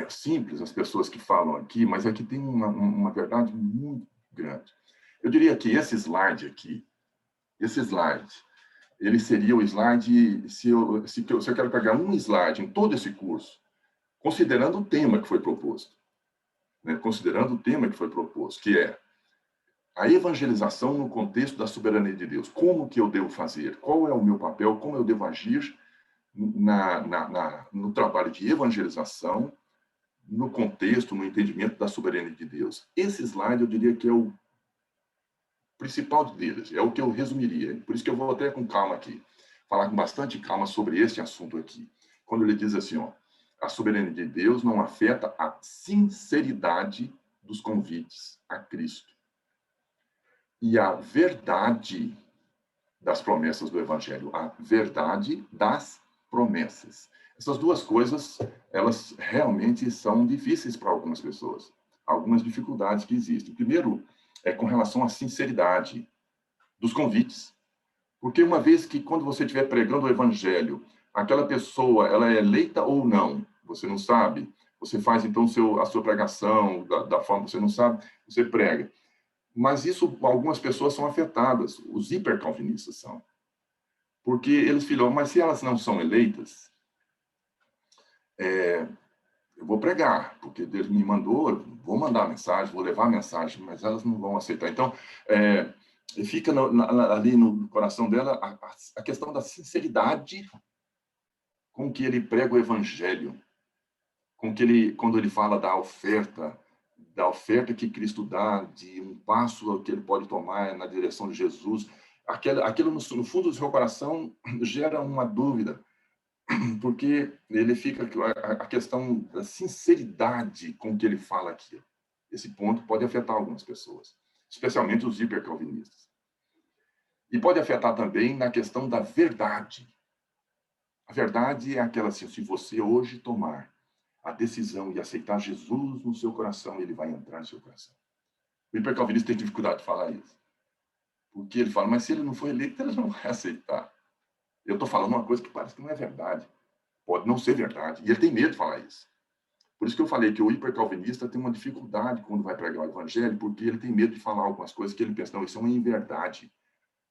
simples, as pessoas que falam aqui, mas aqui tem uma verdade muito grande. Eu diria que esse slide, ele seria o slide, se eu quero pegar um slide em todo esse curso, considerando o tema que foi proposto, né? Considerando o tema que foi proposto, que é a evangelização no contexto da soberania de Deus. Como que eu devo fazer? Qual é o meu papel? Como eu devo agir no trabalho de evangelização, no contexto, no entendimento da soberania de Deus? Esse slide, eu diria que é o principal deles, é o que eu resumiria. Por isso que eu vou até com calma aqui, falar com bastante calma sobre este assunto aqui. Quando ele diz assim, a soberania de Deus não afeta a sinceridade dos convites a Cristo e a verdade das promessas do Evangelho, a verdade das promessas. Essas duas coisas, elas realmente são difíceis para algumas pessoas, algumas dificuldades que existem. Primeiro, é com relação à sinceridade dos convites. Porque uma vez que, quando você estiver pregando o Evangelho, aquela pessoa, ela é eleita ou não, você não sabe. Você faz, então, a sua pregação da forma que você não sabe, você prega. Mas isso, algumas pessoas são afetadas, os hipercalvinistas são. Porque eles falam, mas se elas não são eleitas, eu vou pregar, porque Deus me mandou, vou mandar a mensagem, vou levar a mensagem, mas elas não vão aceitar. Então, fica ali no coração dela a questão da sinceridade com que ele prega o Evangelho, quando ele fala da oferta que Cristo dá, de um passo que ele pode tomar na direção de Jesus, aquilo no fundo do seu coração gera uma dúvida, porque ele fica a questão da sinceridade com que ele fala aquilo. Esse ponto pode afetar algumas pessoas, especialmente os hipercalvinistas. E pode afetar também na questão da verdade. A verdade é aquela assim, se você hoje tomar a decisão e aceitar Jesus no seu coração, ele vai entrar no seu coração. O hipercalvinista tem dificuldade de falar isso. Porque ele fala, mas se ele não for eleito, eles não vão aceitar. Eu estou falando uma coisa que parece que não é verdade. Pode não ser verdade. E ele tem medo de falar isso. Por isso que eu falei que o hipercalvinista tem uma dificuldade quando vai pregar o Evangelho, porque ele tem medo de falar algumas coisas que ele pensa, não, isso é uma inverdade.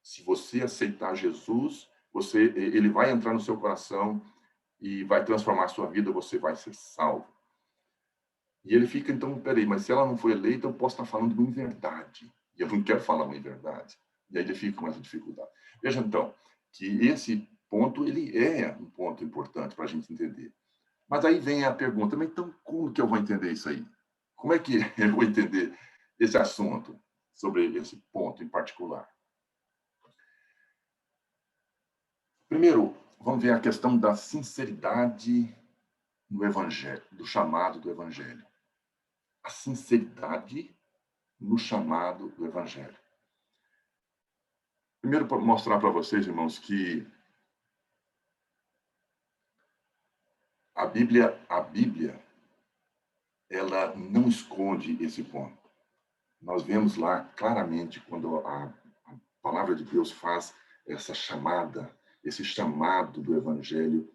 Se você aceitar Jesus, ele vai entrar no seu coração e vai transformar a sua vida, você vai ser salvo. E ele fica, então, peraí, mas se ela não for eleita, eu posso estar falando de uma inverdade. E eu não quero falar uma inverdade. E aí ele fica com essa dificuldade. Veja, então, que esse ponto, ele é um ponto importante para a gente entender. Mas aí vem a pergunta, mas então como que eu vou entender isso aí? Como é que eu vou entender esse assunto, sobre esse ponto em particular? Primeiro, vamos ver a questão da sinceridade no Evangelho, do chamado do Evangelho. A sinceridade no chamado do Evangelho. Primeiro, para mostrar para vocês, irmãos, que a Bíblia, ela não esconde esse ponto. Nós vemos lá claramente quando a palavra de Deus faz essa chamada, esse chamado do Evangelho,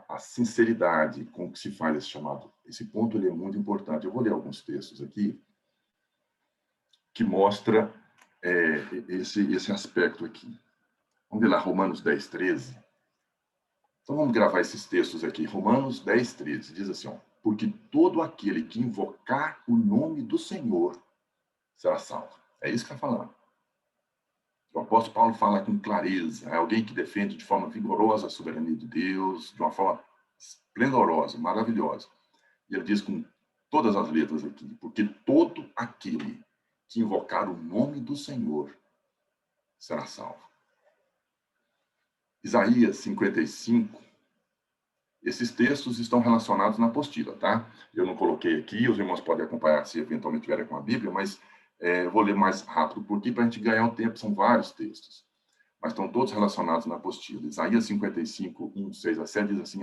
a sinceridade com que se faz esse chamado. Esse ponto ele é muito importante. Eu vou ler alguns textos aqui que mostra esse aspecto aqui. Vamos ver lá, Romanos 10:13. Então vamos gravar esses textos aqui. Romanos 10:13 diz assim, porque todo aquele que invocar o nome do Senhor será salvo. É isso que está falando. O apóstolo Paulo fala com clareza, é alguém que defende de forma vigorosa a soberania de Deus, de uma forma esplendorosa, maravilhosa. E ele diz com todas as letras aqui, porque todo aquele que invocar o nome do Senhor será salvo. Isaías 55, esses textos estão relacionados na apostila, tá? Eu não coloquei aqui, os irmãos podem acompanhar se eventualmente tiverem com a Bíblia, mas eu vou ler mais rápido, porque para a gente ganhar o tempo são vários textos, mas estão todos relacionados na apostila. Isaías 55, 1, 6 a 7 diz assim,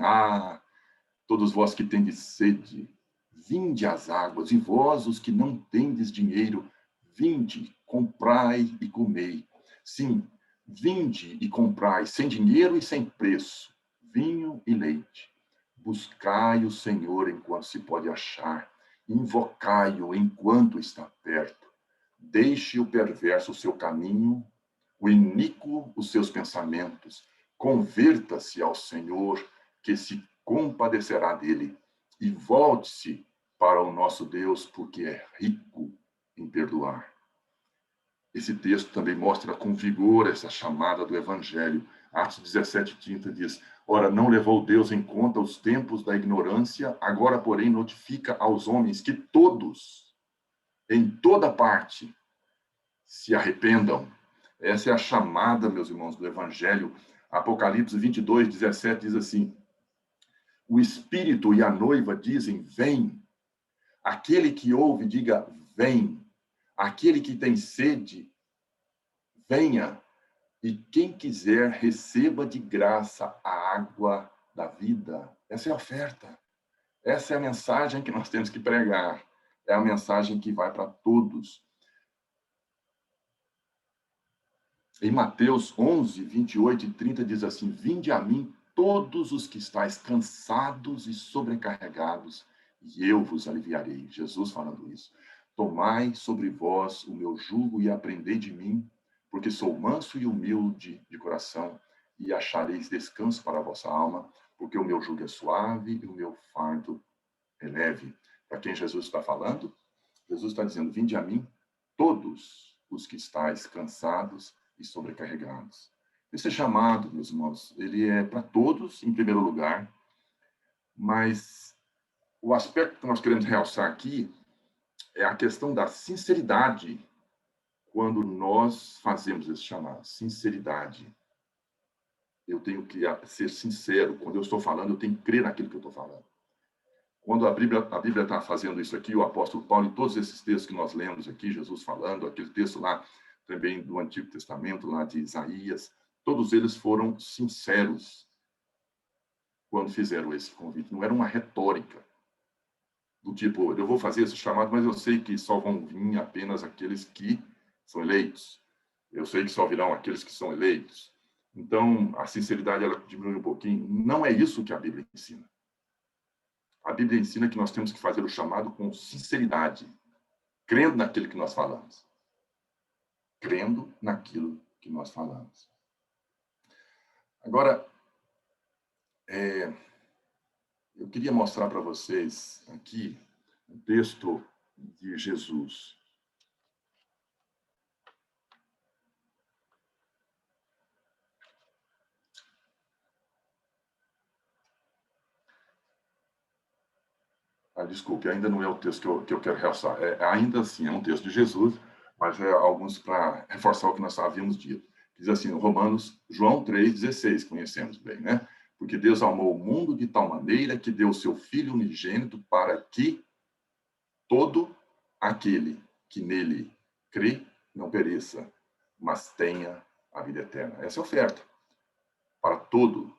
todos vós que tendes sede, vinde às águas, e vós os que não tendes dinheiro, vinde, comprai e comei. Sim, vinde e comprai, sem dinheiro e sem preço, vinho e leite. Buscai o Senhor enquanto se pode achar, invocai-o enquanto está perto. Deixe o perverso o seu caminho, o iníquo os seus pensamentos. Converta-se ao Senhor, que se compadecerá dele, e volte-se para o nosso Deus, porque é rico em perdoar. Esse texto também mostra com vigor essa chamada do Evangelho. Atos 17:30 diz, ora, não levou Deus em conta os tempos da ignorância, agora, porém, notifica aos homens que todos, em toda parte, se arrependam. Essa é a chamada, meus irmãos, do Evangelho. Apocalipse 22:17 diz assim, o Espírito e a noiva dizem, vem. Aquele que ouve, diga, vem. Aquele que tem sede, venha. E quem quiser, receba de graça a água da vida. Essa é a oferta. Essa é a mensagem que nós temos que pregar. É a mensagem que vai para todos. Em Mateus 11, 28 e 30 diz assim, vinde a mim todos os que estáis cansados e sobrecarregados, e eu vos aliviarei. Jesus falando isso. Tomai sobre vós o meu jugo e aprendei de mim, porque sou manso e humilde de coração, e achareis descanso para a vossa alma, porque o meu jugo é suave e o meu fardo é leve. Para quem Jesus está falando? Jesus está dizendo, vinde a mim todos os que estáis cansados e sobrecarregados. Esse chamado, meus irmãos, ele é para todos, em primeiro lugar, mas o aspecto que nós queremos realçar aqui é a questão da sinceridade quando nós fazemos esse chamado. Sinceridade. Eu tenho que ser sincero. Quando eu estou falando, eu tenho que crer naquilo que eu estou falando. Quando a Bíblia está fazendo isso aqui, o apóstolo Paulo, em todos esses textos que nós lemos aqui, Jesus falando, aquele texto lá também do Antigo Testamento, lá de Isaías, todos eles foram sinceros quando fizeram esse convite. Não era uma retórica do tipo, eu vou fazer esse chamado, mas eu sei que só vão vir apenas aqueles que são eleitos. Eu sei que só virão aqueles que são eleitos. Então, a sinceridade, ela diminui um pouquinho. Não é isso que a Bíblia ensina. A Bíblia ensina que nós temos que fazer o chamado com sinceridade, crendo naquilo que nós falamos. Crendo naquilo que nós falamos. Agora, eu queria mostrar para vocês aqui um texto de Jesus. Desculpe, ainda não é o texto que eu quero realçar. Ainda assim, é um texto de Jesus, mas é alguns para reforçar o que nós havíamos dito. Diz assim, João 3,16, conhecemos bem, né? Porque Deus amou o mundo de tal maneira que deu o seu Filho unigênito para que todo aquele que nele crê não pereça, mas tenha a vida eterna. Essa é a oferta. Para todo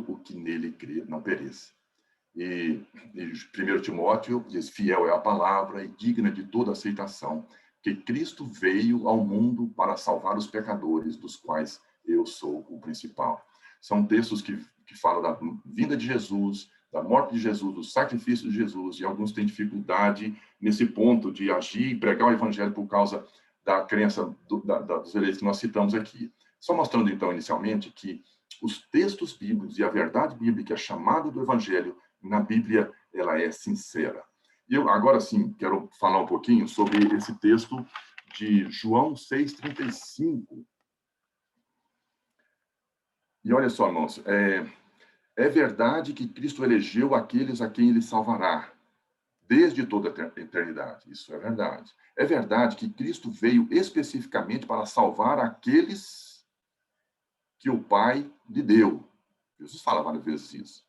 o que nele crê não pereça. E 1 Timóteo diz, fiel é a palavra e digna de toda aceitação, que Cristo veio ao mundo para salvar os pecadores, dos quais eu sou o principal. São textos que falam da vinda de Jesus, da morte de Jesus, do sacrifício de Jesus, e alguns têm dificuldade nesse ponto de agir e pregar o evangelho por causa da crença dos eleitos que nós citamos aqui. Só mostrando, então, inicialmente, que os textos bíblicos e a verdade bíblica, a chamada do evangelho na Bíblia, ela é sincera. E eu, agora sim, quero falar um pouquinho sobre esse texto de João 6,35. E olha só, irmãos, é verdade que Cristo elegeu aqueles a quem ele salvará, desde toda a eternidade. Isso é verdade. É verdade que Cristo veio especificamente para salvar aqueles que o Pai lhe deu. Jesus fala várias vezes isso.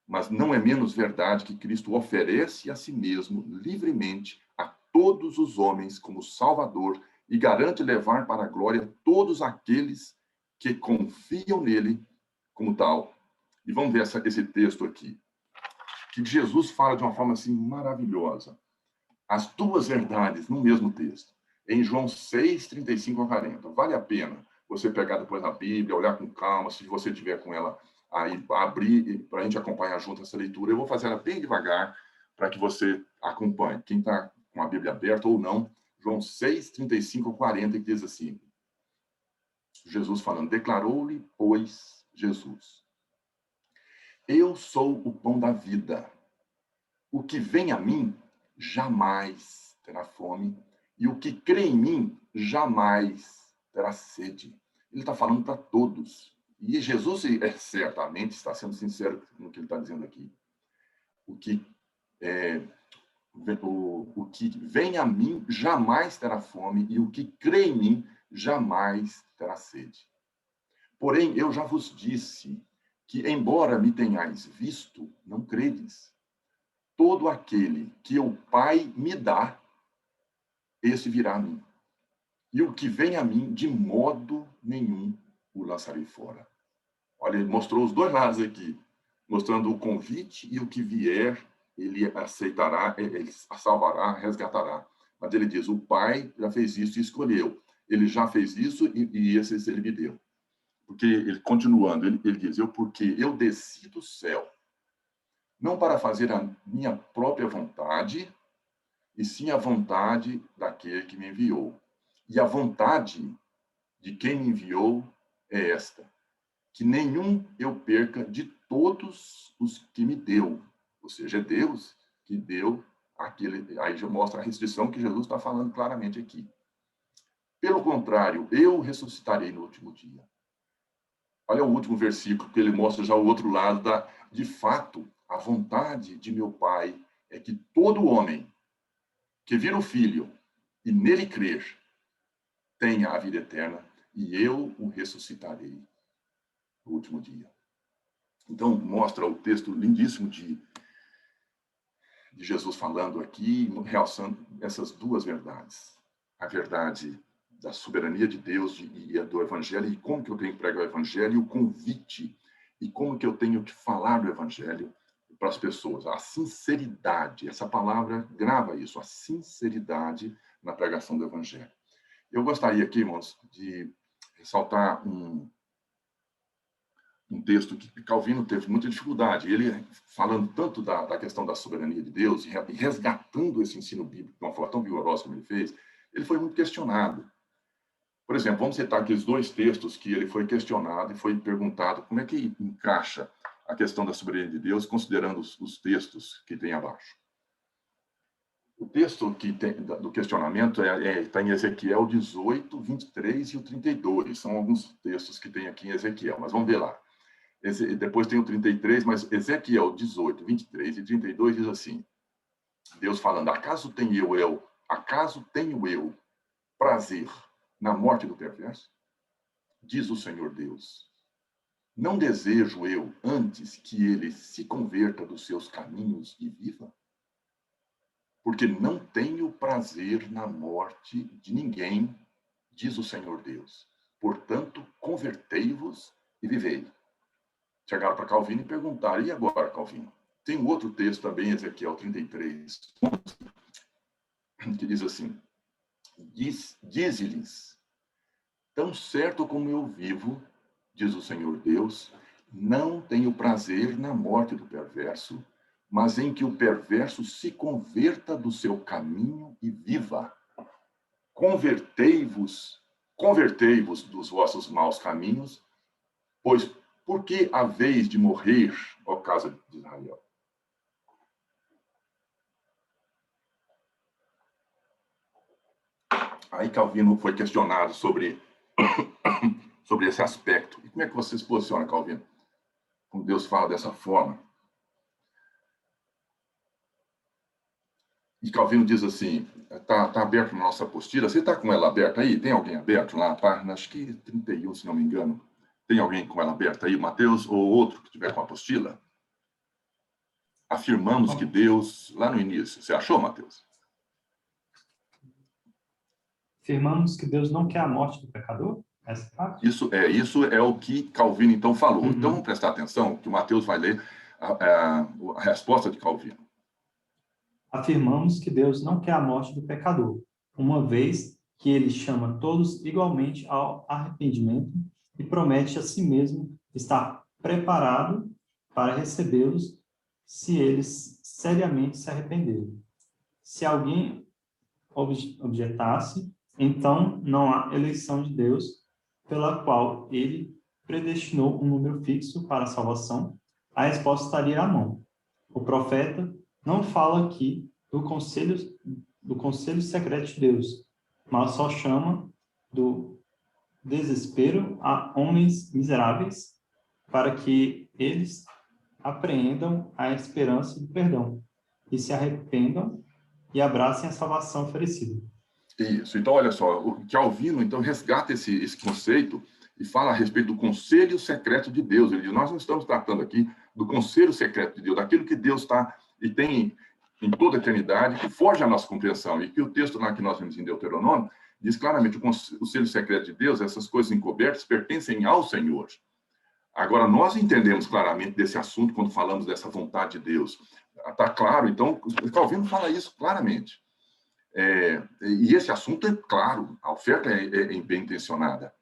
Mas não é menos verdade que Cristo oferece a si mesmo livremente a todos os homens como Salvador e garante levar para a glória todos aqueles que confiam nele como tal. E vamos ver esse texto aqui, que Jesus fala de uma forma assim maravilhosa. As duas verdades no mesmo texto. Em João 6, 35 a 40. Vale a pena você pegar depois na Bíblia, olhar com calma, se você tiver com ela aí, abrir para a gente acompanhar junto essa leitura. Eu vou fazer ela bem devagar para que você acompanhe. Quem está com a Bíblia aberta ou não, João 6, 35 a 40, que diz assim, Jesus falando, declarou-lhe, pois, Jesus, eu sou o pão da vida. O que vem a mim jamais terá fome, e o que crê em mim jamais terá sede. Ele está falando para todos. E Jesus certamente está sendo sincero no que ele está dizendo aqui. O que vem a mim jamais terá fome, e o que crê em mim jamais terá sede. Porém, eu já vos disse que, embora me tenhais visto, não credes. Todo aquele que o Pai me dá, esse virá a mim. E o que vem a mim, de modo nenhum o lançarei fora. Olha, ele mostrou os dois lados aqui, mostrando o convite e o que vier, ele aceitará, ele salvará, resgatará. Mas ele diz, o Pai já fez isso e escolheu. Ele já fez isso e esses ele me deu. Porque, ele continuando, ele diz, porque eu desci do céu, não para fazer a minha própria vontade, e sim a vontade daquele que me enviou. E a vontade de quem me enviou é esta, que nenhum eu perca de todos os que me deu. Ou seja, é Deus que deu aquele... Aí já mostra a restrição que Jesus está falando claramente aqui. Pelo contrário, eu ressuscitarei no último dia. Olha o último versículo, que ele mostra já o outro lado de fato, a vontade de meu Pai é que todo homem que vir o Filho e nele crer tenha a vida eterna, e eu o ressuscitarei no último dia. Então, mostra o texto lindíssimo de Jesus falando aqui, realçando essas duas verdades. A verdade da soberania de Deus e do Evangelho, e como que eu tenho que pregar o Evangelho, e o convite, e como que eu tenho que falar do Evangelho para as pessoas. A sinceridade, essa palavra grava isso, a sinceridade na pregação do Evangelho. Eu gostaria aqui, irmãos, de ressaltar um texto que Calvino teve muita dificuldade. Ele, falando tanto da questão da soberania de Deus e resgatando esse ensino bíblico de uma forma tão vigorosa como ele fez, ele foi muito questionado. Por exemplo, vamos citar aqueles dois textos que ele foi questionado e foi perguntado como é que encaixa a questão da soberania de Deus, considerando os textos que tem abaixo. O texto que tem, do questionamento está em Ezequiel 18, 23 e o 32. São alguns textos que tem aqui em Ezequiel, mas vamos ver lá. Depois tem o 33, mas Ezequiel 18, 23 e 32 diz assim, Deus falando, acaso tenho eu prazer na morte do perverso? Diz o Senhor Deus. Não desejo eu antes que ele se converta dos seus caminhos e viva? Porque não tenho prazer na morte de ninguém, diz o Senhor Deus. Portanto, convertei-vos e vivei. Chegaram para Calvino e perguntaram, e agora, Calvino? Tem um outro texto também, Ezequiel 33, que diz assim, dize-lhes, tão certo como eu vivo, diz o Senhor Deus, não tenho prazer na morte do perverso, mas em que o perverso se converta do seu caminho e viva. Convertei-vos dos vossos maus caminhos, pois Por que a vez de morrer, ó casa de Israel? Aí Calvino foi questionado sobre esse aspecto. E como é que você se posiciona, Calvino? Quando Deus fala dessa forma? E Calvino diz assim, está aberto na nossa apostila. Você está com ela aberta aí? Tem alguém aberto lá? Página, acho que 31, se não me engano. Tem alguém com ela aberta aí? Mateus ou outro que estiver com a apostila? Afirmamos que Deus, lá no início, você achou, Mateus? Afirmamos que Deus não quer a morte do pecador? Essa parte? Isso é o que Calvino, então, falou. Uhum. Então, vamos prestar atenção, que o Mateus vai ler a resposta de Calvino. Afirmamos que Deus não quer a morte do pecador, uma vez que ele chama todos igualmente ao arrependimento e promete a si mesmo estar preparado para recebê-los se eles seriamente se arrependerem. Se alguém objetasse, então não há eleição de Deus pela qual ele predestinou um número fixo para a salvação, a resposta estaria à mão. O profeta não fala aqui do conselho secreto de Deus, mas só chama do desespero a homens miseráveis para que eles apreendam a esperança do perdão e se arrependam e abracem a salvação oferecida. Isso. Então, olha só, o Calvino, então, resgata esse conceito e fala a respeito do conselho secreto de Deus. Ele diz, nós não estamos tratando aqui do conselho secreto de Deus, daquilo que Deus está e tem em toda a eternidade, que foge à nossa compreensão. E que o texto lá que nós vemos em Deuteronômio diz claramente, o conselho secreto de Deus, essas coisas encobertas, pertencem ao Senhor. Agora, nós entendemos claramente desse assunto quando falamos dessa vontade de Deus. Está claro? Então, Calvino fala isso claramente. E esse assunto é claro, a oferta é bem intencionada.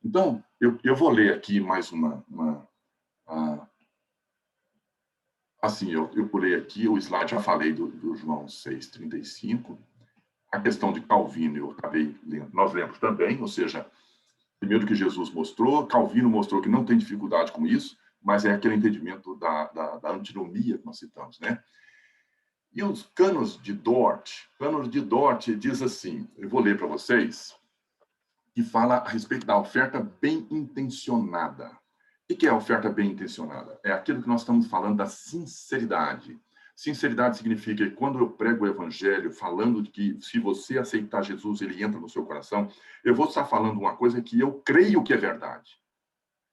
Então, eu vou ler aqui mais assim, eu pulei aqui, o slide já falei do João 6,35. A questão de Calvino eu acabei lendo, nós lemos também, ou seja, primeiro que Jesus mostrou, Calvino mostrou que não tem dificuldade com isso, mas é aquele entendimento da antinomia que nós citamos, né? E os Cânones de Dort diz assim, eu vou ler para vocês, que fala a respeito da oferta bem intencionada. O que é a oferta bem intencionada? É aquilo que nós estamos falando da sinceridade. Sinceridade significa que quando eu prego o evangelho, falando de que se você aceitar Jesus, ele entra no seu coração, eu vou estar falando uma coisa que eu creio que é verdade.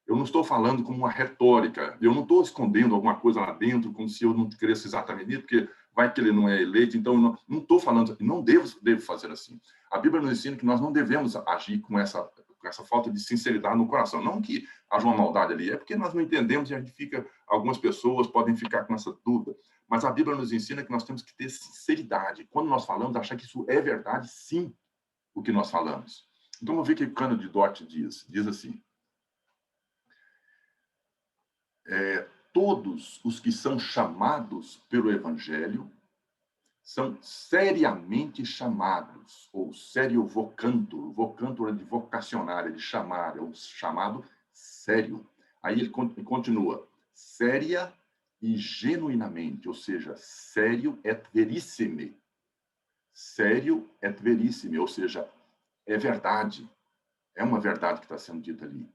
Eu não estou falando como uma retórica, eu não estou escondendo alguma coisa lá dentro, como se eu não cresça exatamente nisso, porque vai que ele não é eleito, então eu não estou falando, não devo fazer assim. A Bíblia nos ensina que nós não devemos agir com essa falta de sinceridade no coração. Não que haja uma maldade ali, é porque nós não entendemos e a gente fica, algumas pessoas podem ficar com essa dúvida, mas a Bíblia nos ensina que nós temos que ter sinceridade. Quando nós falamos, achar que isso é verdade, sim, o que nós falamos. Então, vamos ver o que o Cânones de Dort diz. Diz assim, todos os que são chamados pelo Evangelho são seriamente chamados, ou sério vocantur é de vocacionar, é de chamar, é um chamado sério. Aí ele continua, séria e genuinamente, ou seja, sério et verissime. Sério et verissime, ou seja, é verdade, é uma verdade que está sendo dita ali.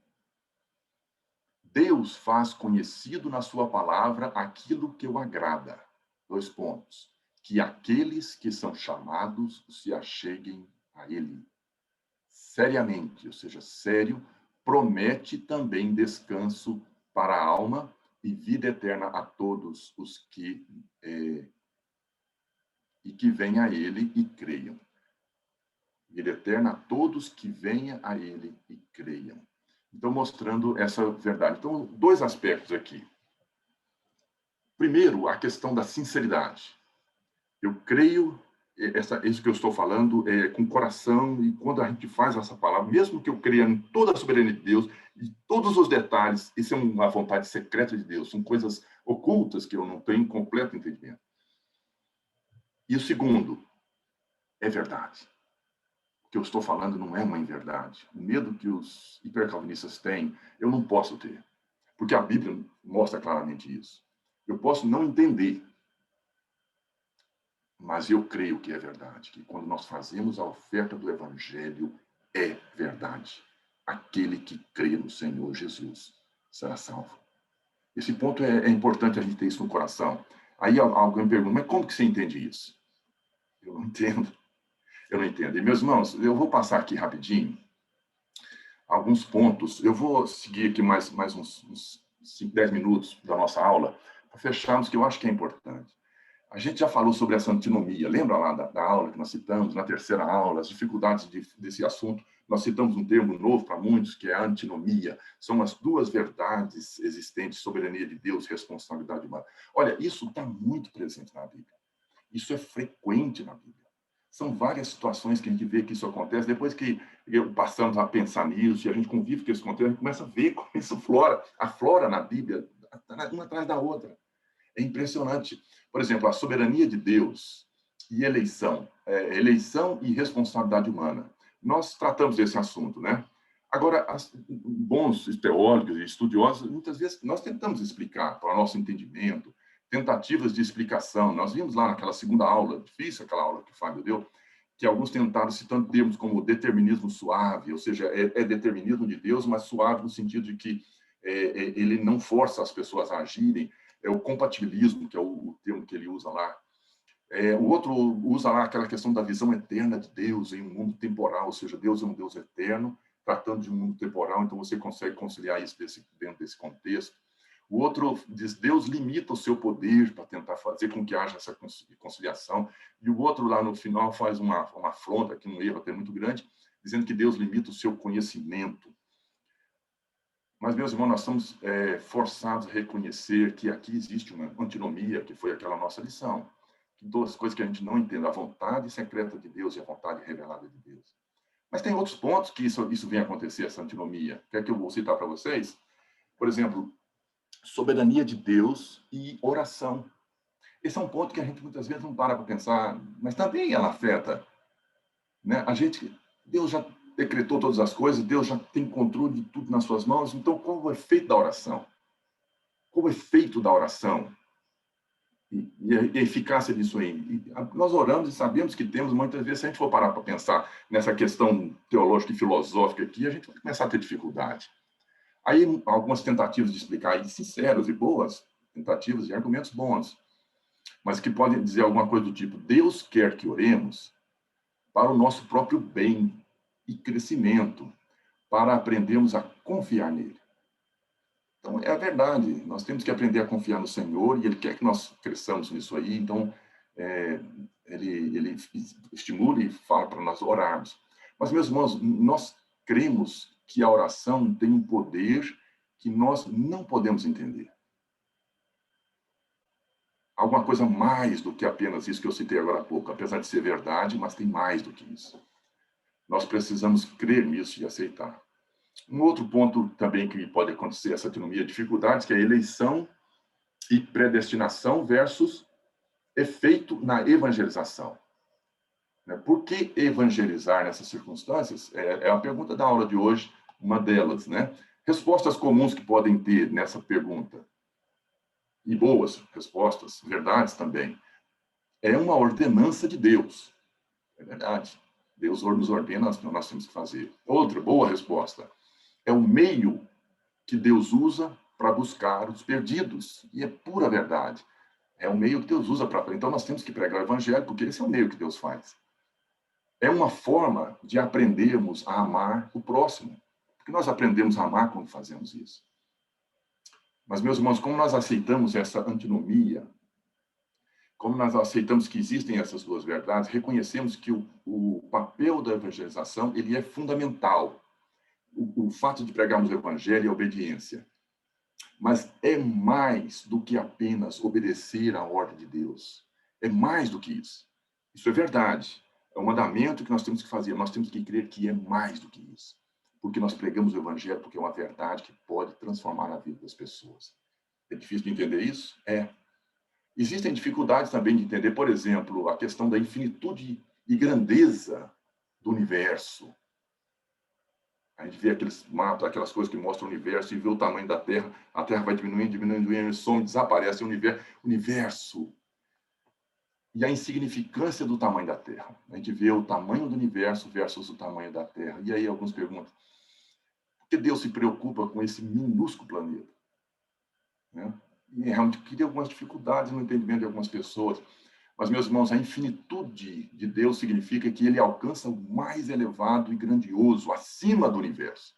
Deus faz conhecido na sua palavra aquilo que o agrada. 2 pontos. Que aqueles que são chamados se acheguem a ele. Seriamente, ou seja, sério, promete também descanso para a alma e vida eterna a todos os que venham a ele e creiam. Vida eterna a todos que venham a ele e creiam. Então, mostrando essa verdade. Então, 2 aspectos aqui. Primeiro, a questão da sinceridade. Eu creio, isso que eu estou falando é com coração, e quando a gente faz essa palavra, mesmo que eu creia em toda a soberania de Deus, e todos os detalhes, isso é uma vontade secreta de Deus, são coisas ocultas que eu não tenho completo entendimento. E o segundo, é verdade. O que eu estou falando não é uma inverdade. O medo que os hipercalvinistas têm, eu não posso ter. Porque a Bíblia mostra claramente isso. Eu posso não entender, mas eu creio que é verdade, que quando nós fazemos a oferta do Evangelho, é verdade. Aquele que crê no Senhor Jesus será salvo. Esse ponto é importante a gente ter isso no coração. Aí alguém me pergunta, mas como que você entende isso? Eu não entendo. Eu não entendo. E, meus irmãos, eu vou passar aqui rapidinho alguns pontos. Eu vou seguir aqui mais uns 5, 10 minutos da nossa aula para fecharmos, que eu acho que é importante. A gente já falou sobre essa antinomia. Lembra lá da aula que nós citamos, na terceira aula, as dificuldades desse assunto? Nós citamos um termo novo para muitos, que é a antinomia. São as duas verdades existentes, soberania de Deus e responsabilidade humana. Olha, isso está muito presente na Bíblia. Isso é frequente na Bíblia. São várias situações que a gente vê que isso acontece. Depois que passamos a pensar nisso e a gente convive com isso acontece, a gente começa a ver como isso aflora na Bíblia, uma atrás da outra. É impressionante. Por exemplo, a soberania de Deus e eleição e responsabilidade humana. Nós tratamos desse assunto, né? Agora, bons teólogos e estudiosos, muitas vezes, nós tentamos explicar para o nosso entendimento, tentativas de explicação. Nós vimos lá naquela segunda aula, difícil aquela aula que o Fábio deu, que alguns tentaram citando termos como determinismo suave, ou seja, é determinismo de Deus, mas suave no sentido de que ele não força as pessoas a agirem. É o compatibilismo, que é o termo que ele usa lá. O outro usa lá aquela questão da visão eterna de Deus em um mundo temporal, ou seja, Deus é um Deus eterno, tratando de um mundo temporal, então você consegue conciliar isso dentro desse contexto. O outro diz, Deus limita o seu poder para tentar fazer com que haja essa conciliação. E o outro, lá no final, faz uma afronta, aqui um erro até muito grande, dizendo que Deus limita o seu conhecimento. Mas, meus irmãos, nós estamos forçados a reconhecer que aqui existe uma antinomia, que foi aquela nossa lição. Duas coisas que a gente não entende, a vontade secreta de Deus e a vontade revelada de Deus. Mas tem outros pontos que isso vem acontecer, essa antinomia. Quer que eu vou citar para vocês? Por exemplo, soberania de Deus e oração. Esse é um ponto que a gente muitas vezes não para pensar, mas também ela afeta. Né? Deus já decretou todas as coisas, Deus já tem controle de tudo nas suas mãos, então qual o efeito da oração? Qual o efeito da oração? E a eficácia disso aí? Nós oramos e sabemos que temos, muitas vezes, se a gente for parar para pensar nessa questão teológica e filosófica aqui, a gente vai começar a ter dificuldade. Aí, algumas tentativas de explicar, sinceras e boas, tentativas e argumentos bons, mas que podem dizer alguma coisa do tipo, Deus quer que oremos para o nosso próprio bem e crescimento, para aprendermos a confiar nele. Então, é a verdade, nós temos que aprender a confiar no Senhor, e Ele quer que nós cresçamos nisso aí, então, Ele estimula e fala para nós orarmos. Mas, meus irmãos, nós cremos que a oração tem um poder que nós não podemos entender. Alguma coisa mais do que apenas isso que eu citei agora há pouco, apesar de ser verdade, mas tem mais do que isso. Nós precisamos crer nisso e aceitar. Um outro ponto também que pode acontecer, essa antinomia, dificuldades, que é a eleição e predestinação versus efeito na evangelização. Por que evangelizar nessas circunstâncias? É a pergunta da aula de hoje, uma delas, né? Respostas comuns que podem ter nessa pergunta, e boas respostas, verdades também. É uma ordenança de Deus. É verdade. Deus nos ordena, nós temos que fazer. Outra boa resposta. É o meio que Deus usa para buscar os perdidos. E é pura verdade. É o meio que Deus usa para... Então, nós temos que pregar o evangelho, porque esse é o meio que Deus faz. É uma forma de aprendermos a amar o próximo. Porque nós aprendemos a amar quando fazemos isso. Mas, meus irmãos, como nós aceitamos essa antinomia, como nós aceitamos que existem essas duas verdades, reconhecemos que o papel da evangelização ele é fundamental. O fato de pregarmos o evangelho é obediência. Mas é mais do que apenas obedecer à ordem de Deus. É mais do que isso. Isso é verdade. É um mandamento que nós temos que fazer. Nós temos que crer que é mais do que isso. Porque nós pregamos o evangelho porque é uma verdade que pode transformar a vida das pessoas. É difícil de entender isso? É. Existem dificuldades também de entender, por exemplo, a questão da infinitude e grandeza do universo. A gente vê aqueles mapas, aquelas coisas que mostram o universo e vê o tamanho da Terra. A Terra vai diminuindo, diminuindo, diminuindo, some, desaparece o universo. E a insignificância do tamanho da Terra. A gente vê o tamanho do universo versus o tamanho da Terra. E aí alguns perguntam, por que Deus se preocupa com esse minúsculo planeta? Né? E realmente cria algumas dificuldades no entendimento de algumas pessoas. Mas, meus irmãos, a infinitude de Deus significa que ele alcança o mais elevado e grandioso, acima do universo.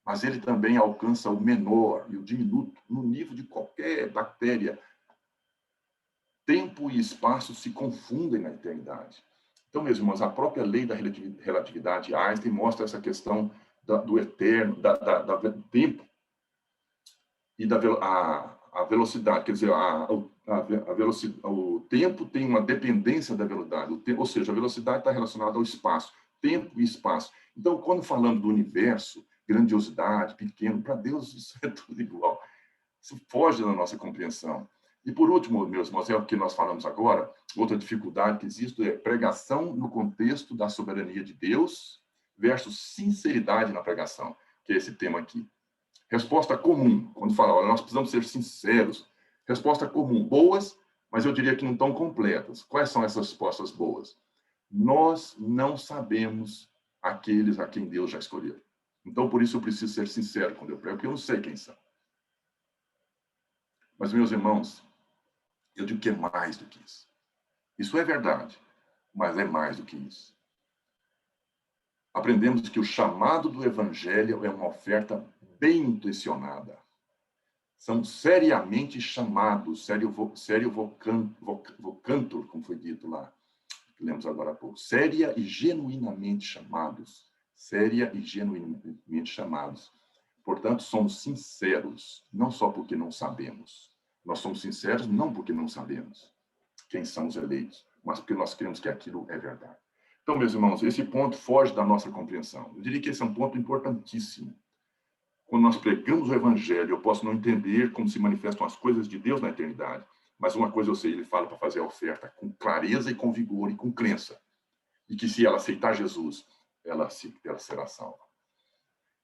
Mas ele também alcança o menor e o diminuto, no nível de qualquer bactéria. Tempo e espaço se confundem na eternidade. Então, meus irmãos, a própria lei da relatividade Einstein mostra essa questão do eterno, do tempo e a velocidade. Quer dizer, o tempo tem uma dependência da velocidade, ou seja, a velocidade está relacionada ao espaço, tempo e espaço. Então, quando falamos do universo, grandiosidade, pequeno, para Deus isso é tudo igual. Isso foge da nossa compreensão. E, por último, meus irmãos, é o que nós falamos agora, outra dificuldade que existe é pregação no contexto da soberania de Deus versus sinceridade na pregação, que é esse tema aqui. Resposta comum, quando fala, olha, nós precisamos ser sinceros. Resposta comum, boas, mas eu diria que não tão completas. Quais são essas respostas boas? Nós não sabemos aqueles a quem Deus já escolheu. Então, por isso eu preciso ser sincero quando eu prego, porque eu não sei quem são. Mas, meus irmãos, eu digo que é mais do que isso. Isso é verdade, mas é mais do que isso. Aprendemos que o chamado do Evangelho é uma oferta bem intencionada. São seriamente chamados, sério vocantur, como foi dito lá, que lemos agora há pouco. Séria e genuinamente chamados. Séria e genuinamente chamados. Portanto, somos sinceros, não só porque não sabemos. Nós somos sinceros não porque não sabemos quem são os eleitos, mas porque nós cremos que aquilo é verdade. Então, meus irmãos, esse ponto foge da nossa compreensão. Eu diria que esse é um ponto importantíssimo. Quando nós pregamos o Evangelho, eu posso não entender como se manifestam as coisas de Deus na eternidade, mas uma coisa eu sei, ele fala para fazer a oferta com clareza e com vigor e com crença. E que se ela aceitar Jesus, ela será salva.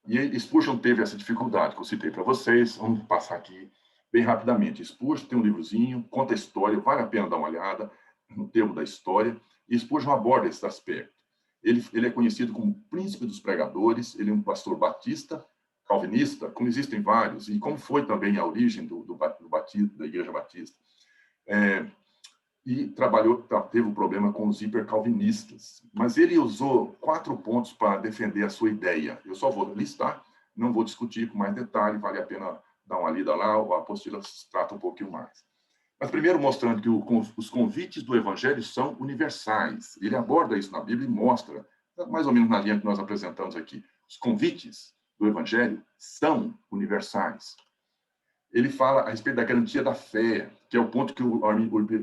E Spurgeon teve essa dificuldade que eu citei para vocês. Vamos passar aqui bem rapidamente. Spurgeon tem um livrozinho, conta a história, vale a pena dar uma olhada no termo da história. E Spurgeon aborda esse aspecto. Ele é conhecido como príncipe dos pregadores, ele é um pastor batista, calvinista, como existem vários, e como foi também a origem da Igreja Batista. E teve um problema com os hipercalvinistas. Mas ele usou 4 pontos para defender a sua ideia. Eu só vou listar, não vou discutir com mais detalhe, vale a pena dar uma lida lá, a apostila trata um pouquinho mais. Mas primeiro mostrando que os convites do Evangelho são universais. Ele aborda isso na Bíblia e mostra, mais ou menos na linha que nós apresentamos aqui. Os convites do Evangelho são universais. Ele fala a respeito da garantia da fé, que é o ponto que o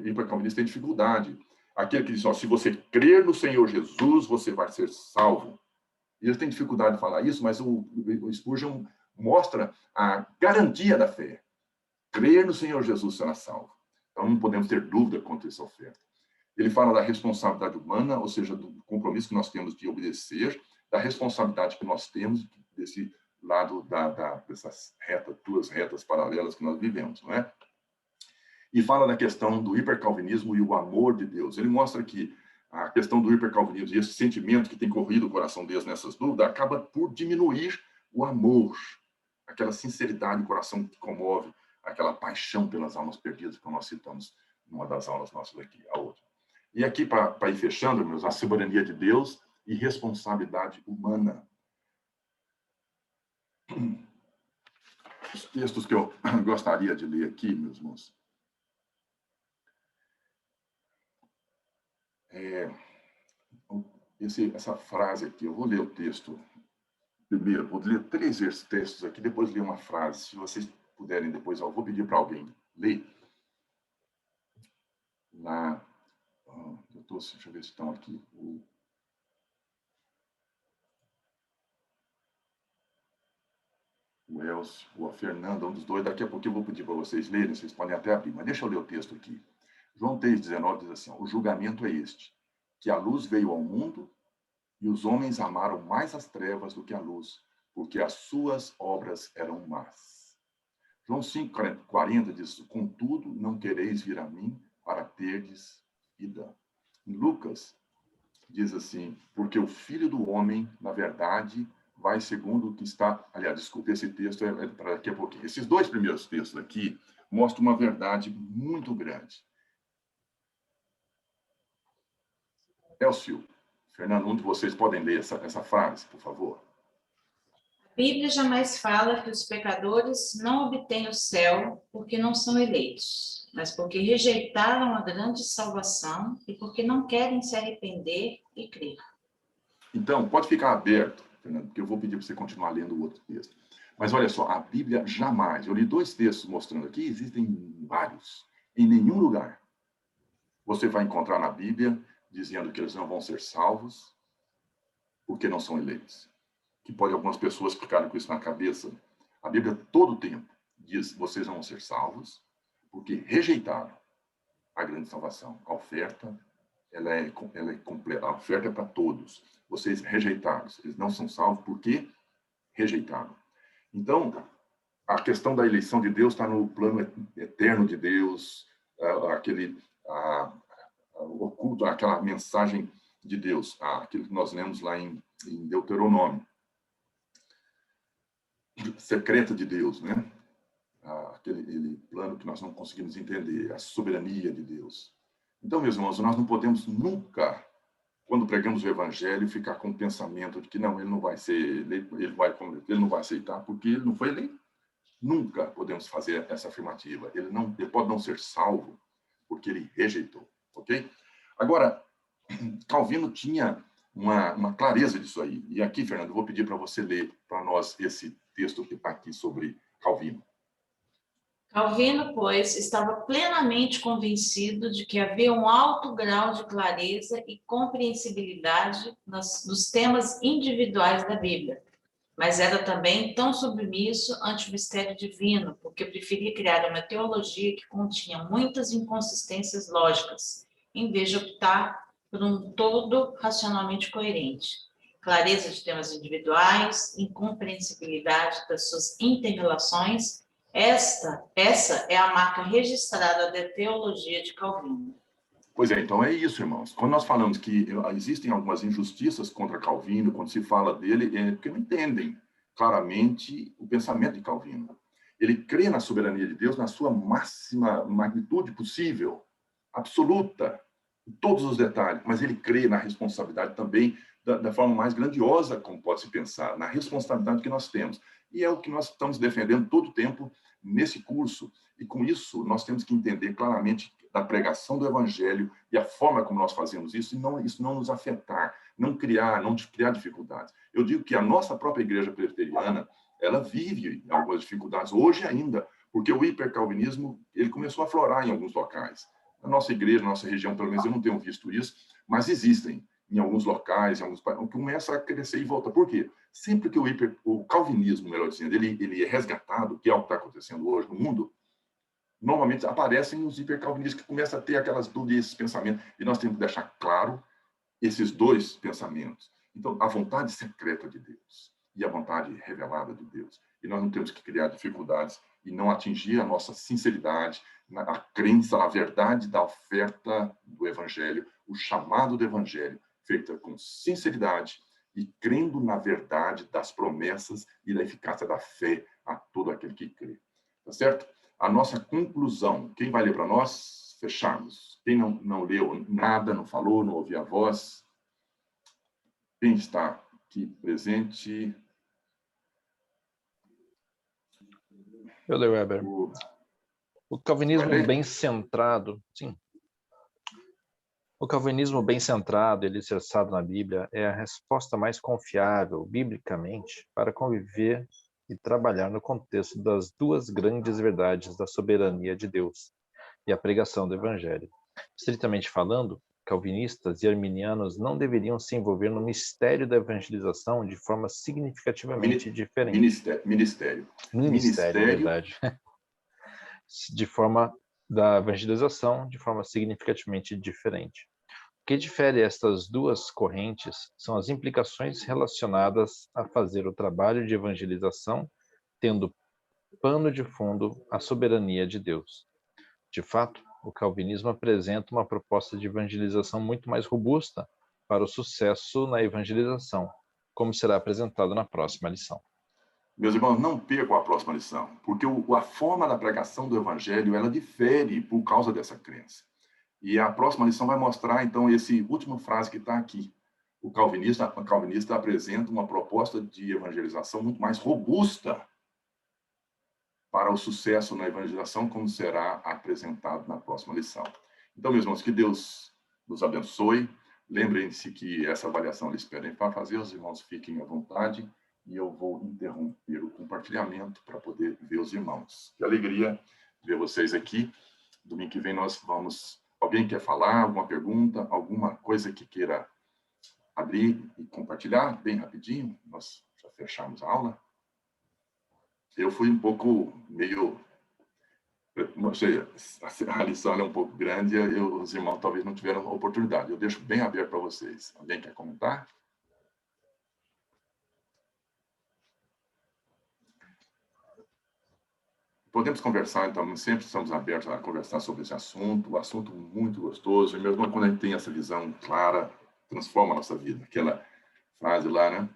hipercalvinista tem dificuldade. Aquele que diz, ó, se você crer no Senhor Jesus, você vai ser salvo. E eles têm dificuldade de falar isso, mas o Spurgeon mostra a garantia da fé. Crer no Senhor Jesus será salvo. Então, não podemos ter dúvida quanto a essa oferta. Ele fala da responsabilidade humana, ou seja, do compromisso que nós temos de obedecer, da responsabilidade que nós temos desse lado dessas duas retas paralelas que nós vivemos, não é? E fala da questão do hipercalvinismo e o amor de Deus. Ele mostra que a questão do hipercalvinismo e esse sentimento que tem corrido o coração deles nessas dúvidas acaba por diminuir o amor, aquela sinceridade do coração que comove, aquela paixão pelas almas perdidas que nós citamos numa das aulas nossas aqui, a outra. E aqui, para ir fechando, meus, a soberania de Deus e responsabilidade humana. Os textos que eu gostaria de ler aqui, meus irmãos. Essa frase aqui, eu vou ler o texto primeiro, vou ler 3 textos aqui, depois ler uma frase. Se vocês puderem depois, eu vou pedir para alguém ler. Lá, deixa eu ver se estão aqui. O Elcio, ou a Fernanda, um dos dois. Daqui a pouco eu vou pedir para vocês lerem, vocês podem até abrir, mas deixa eu ler o texto aqui. João 3,19 diz assim, o julgamento é este, que a luz veio ao mundo E os homens amaram mais as trevas do que a luz, porque as suas obras eram más. João 5:40 diz: contudo, não quereis vir a mim para terdes vida. Em Lucas, diz assim: porque o Filho do Homem, na verdade, vai segundo o que está... Aliás, desculpe, esse texto é para daqui a pouquinho. Esses dois primeiros textos aqui mostram uma verdade muito grande. Elcio, Fernando, um de vocês podem ler essa frase, por favor? A Bíblia jamais fala que os pecadores não obtêm o céu porque não são eleitos, mas porque rejeitaram a grande salvação e porque não querem se arrepender e crer. Então, pode ficar aberto, Fernando, porque eu vou pedir para você continuar lendo o outro texto. Mas olha só, a Bíblia jamais... Eu li dois textos mostrando aqui, existem vários. Em nenhum lugar você vai encontrar na Bíblia dizendo que eles não vão ser salvos porque não são eleitos. Que pode algumas pessoas ficarem com isso na cabeça. A Bíblia todo o tempo diz: vocês vão ser salvos porque rejeitaram a grande salvação. A oferta, ela é completa. A oferta é para todos. Vocês rejeitaram. Eles não são salvos porque rejeitaram. Então, a questão da eleição de Deus está no plano eterno de Deus, oculto, aquela mensagem de Deus, aquilo que nós lemos lá em Deuteronômio. Secreta de Deus, né? Aquele plano que nós não conseguimos entender, a soberania de Deus. Então, meus irmãos, nós não podemos nunca, quando pregamos o Evangelho, ficar com o pensamento de que não, ele não vai ser eleito, ele não vai aceitar porque ele não foi eleito. Nunca podemos fazer essa afirmativa. Ele pode não ser salvo porque ele rejeitou, ok? Agora, Calvino tinha uma clareza disso aí. E aqui, Fernando, eu vou pedir para você ler para nós esse texto que está aqui sobre Calvino. Calvino, pois, estava plenamente convencido de que havia um alto grau de clareza e compreensibilidade nos temas individuais da Bíblia, mas era também tão submisso ante o mistério divino, porque preferia criar uma teologia que continha muitas inconsistências lógicas, em vez de optar por um todo racionalmente coerente. Clareza de temas individuais, incompreensibilidade das suas interrelações, essa é a marca registrada da teologia de Calvino. Pois é, então é isso, irmãos. Quando nós falamos que existem algumas injustiças contra Calvino, quando se fala dele, é porque não entendem claramente o pensamento de Calvino. Ele crê na soberania de Deus na sua máxima magnitude possível, absoluta, em todos os detalhes, mas ele crê na responsabilidade também da forma mais grandiosa como pode se pensar, na responsabilidade que nós temos. E é o que nós estamos defendendo todo o tempo nesse curso. E com isso, nós temos que entender claramente da pregação do Evangelho e a forma como nós fazemos isso, e isso não nos afetar, não criar dificuldades. Eu digo que a nossa própria igreja presbiteriana, ela vive algumas dificuldades, hoje ainda, porque o hipercalvinismo ele começou a aflorar em alguns locais. Na nossa igreja, na nossa região, pelo menos eu não tenho visto isso, mas existem em alguns locais, começa a crescer e volta. Por quê? Sempre que o calvinismo, melhor dizendo, ele é resgatado, que é o que está acontecendo hoje no mundo, normalmente aparecem os hipercalvinistas que começam a ter aquelas dúvidas, esses pensamentos, e nós temos que deixar claro esses dois pensamentos. Então, a vontade secreta de Deus e a vontade revelada de Deus. E nós não temos que criar dificuldades e não atingir a nossa sinceridade, a crença, a verdade da oferta do Evangelho, o chamado do Evangelho, feita com sinceridade e crendo na verdade das promessas e da eficácia da fé a todo aquele que crê. Tá certo? A nossa conclusão, quem vai ler para nós? Fecharmos. Quem não leu nada, não falou, não ouviu a voz? Quem está aqui presente? Eu leio, Weber. O calvinismo bem centrado, sim. O calvinismo bem centrado e alicerçado na Bíblia é a resposta mais confiável, biblicamente, para conviver e trabalhar no contexto das duas grandes verdades da soberania de Deus e a pregação do Evangelho. Estritamente falando, calvinistas e arminianos não deveriam se envolver no mistério da evangelização de forma significativamente diferente. Ministério, verdade. Da evangelização de forma significativamente diferente. O que difere estas duas correntes são as implicações relacionadas a fazer o trabalho de evangelização, tendo pano de fundo a soberania de Deus. De fato, o calvinismo apresenta uma proposta de evangelização muito mais robusta para o sucesso na evangelização, como será apresentado na próxima lição. Meus irmãos, não percam a próxima lição, porque a forma da pregação do evangelho, ela difere por causa dessa crença. E a próxima lição vai mostrar, então, essa última frase que está aqui. O calvinista apresenta uma proposta de evangelização muito mais robusta para o sucesso na evangelização, como será apresentado na próxima lição. Então, meus irmãos, que Deus nos abençoe. Lembrem-se que essa avaliação eles pedem para fazer, os irmãos fiquem à vontade, e eu vou interromper o compartilhamento para poder ver os irmãos. Que alegria ver vocês aqui. Domingo que vem nós vamos... Alguém quer falar, alguma pergunta, alguma coisa que queira abrir e compartilhar? Bem rapidinho, nós já fechamos a aula. Eu fui um pouco meio... A lição é um pouco grande, os irmãos talvez não tiveram oportunidade. Eu deixo bem aberto para vocês. Alguém quer comentar? Podemos conversar, então, sempre estamos abertos a conversar sobre esse assunto, um assunto muito gostoso, e mesmo quando a gente tem essa visão clara, transforma a nossa vida. Aquela frase lá, né?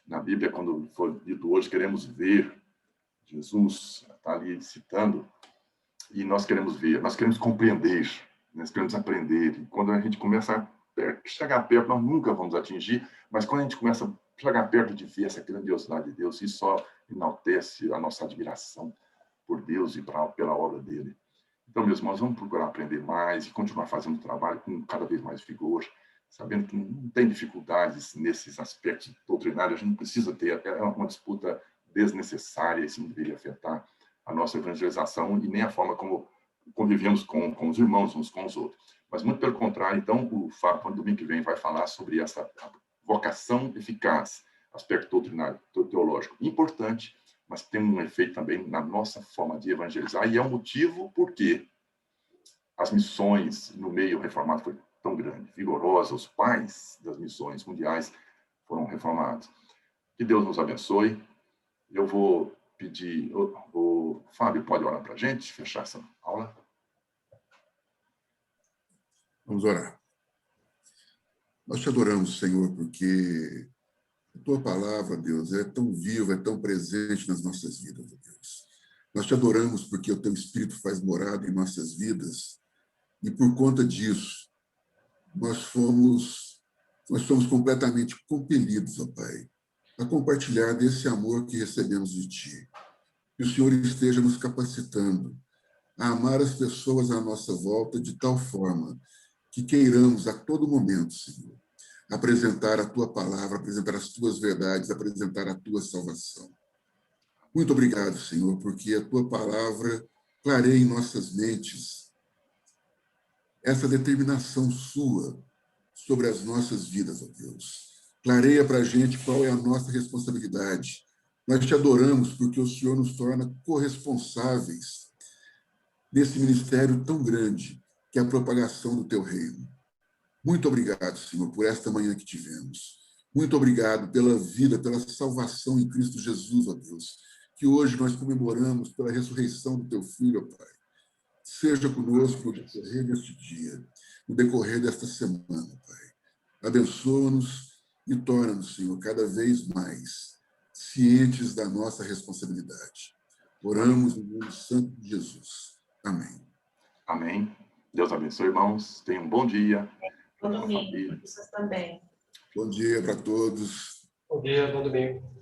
Na Bíblia, quando foi dito hoje, queremos ver, Jesus está ali citando, e nós queremos ver, nós queremos compreender, nós queremos aprender, e quando a gente começa a chegar perto, nós nunca vamos atingir, mas quando a gente começa a chegar perto de ver essa grandiosidade de Deus, isso só enaltece a nossa admiração por Deus e pela obra dele. Então, meus irmãos, vamos procurar aprender mais e continuar fazendo o trabalho com cada vez mais vigor, sabendo que não tem dificuldades nesses aspectos doutrinários, a gente não precisa ter, é uma disputa desnecessária, isso não deveria afetar a nossa evangelização e nem a forma como convivemos com os irmãos uns com os outros. Mas, muito pelo contrário, então, o Fábio, no domingo que vem, vai falar sobre essa vocação eficaz, aspecto doutrinário, teológico importante, mas tem um efeito também na nossa forma de evangelizar, e é o motivo por que as missões no meio reformado foi tão grande, vigorosa, os pais das missões mundiais foram reformados. Que Deus nos abençoe. Eu vou pedir, o Fábio pode orar para a gente, fechar essa aula? Vamos orar. Nós te adoramos, Senhor, porque a tua palavra, Deus, é tão viva, é tão presente nas nossas vidas, Deus. Nós te adoramos porque o teu Espírito faz morada em nossas vidas e por conta disso nós somos completamente compelidos, ó Pai, a compartilhar desse amor que recebemos de ti. Que o Senhor esteja nos capacitando a amar as pessoas à nossa volta de tal forma que queiramos a todo momento, Senhor, apresentar a tua palavra, apresentar as tuas verdades, apresentar a tua salvação. Muito obrigado, Senhor, porque a tua palavra clareia em nossas mentes essa determinação sua sobre as nossas vidas, ó Deus. Clareia para a gente qual é a nossa responsabilidade. Nós te adoramos porque o Senhor nos torna corresponsáveis desse ministério tão grande que é a propagação do teu reino. Muito obrigado, Senhor, por esta manhã que tivemos. Muito obrigado pela vida, pela salvação em Cristo Jesus, ó Deus, que hoje nós comemoramos pela ressurreição do teu Filho, ó Pai. Seja conosco no decorrer deste dia, no decorrer desta semana, Pai. Abençoa-nos e torna-nos, Senhor, cada vez mais cientes da nossa responsabilidade. Oramos no nome santo de Jesus. Amém. Amém. Deus abençoe, irmãos. Tenham um bom dia. Bom domingo, vocês também. Bom dia para todos. Bom dia, bom domingo.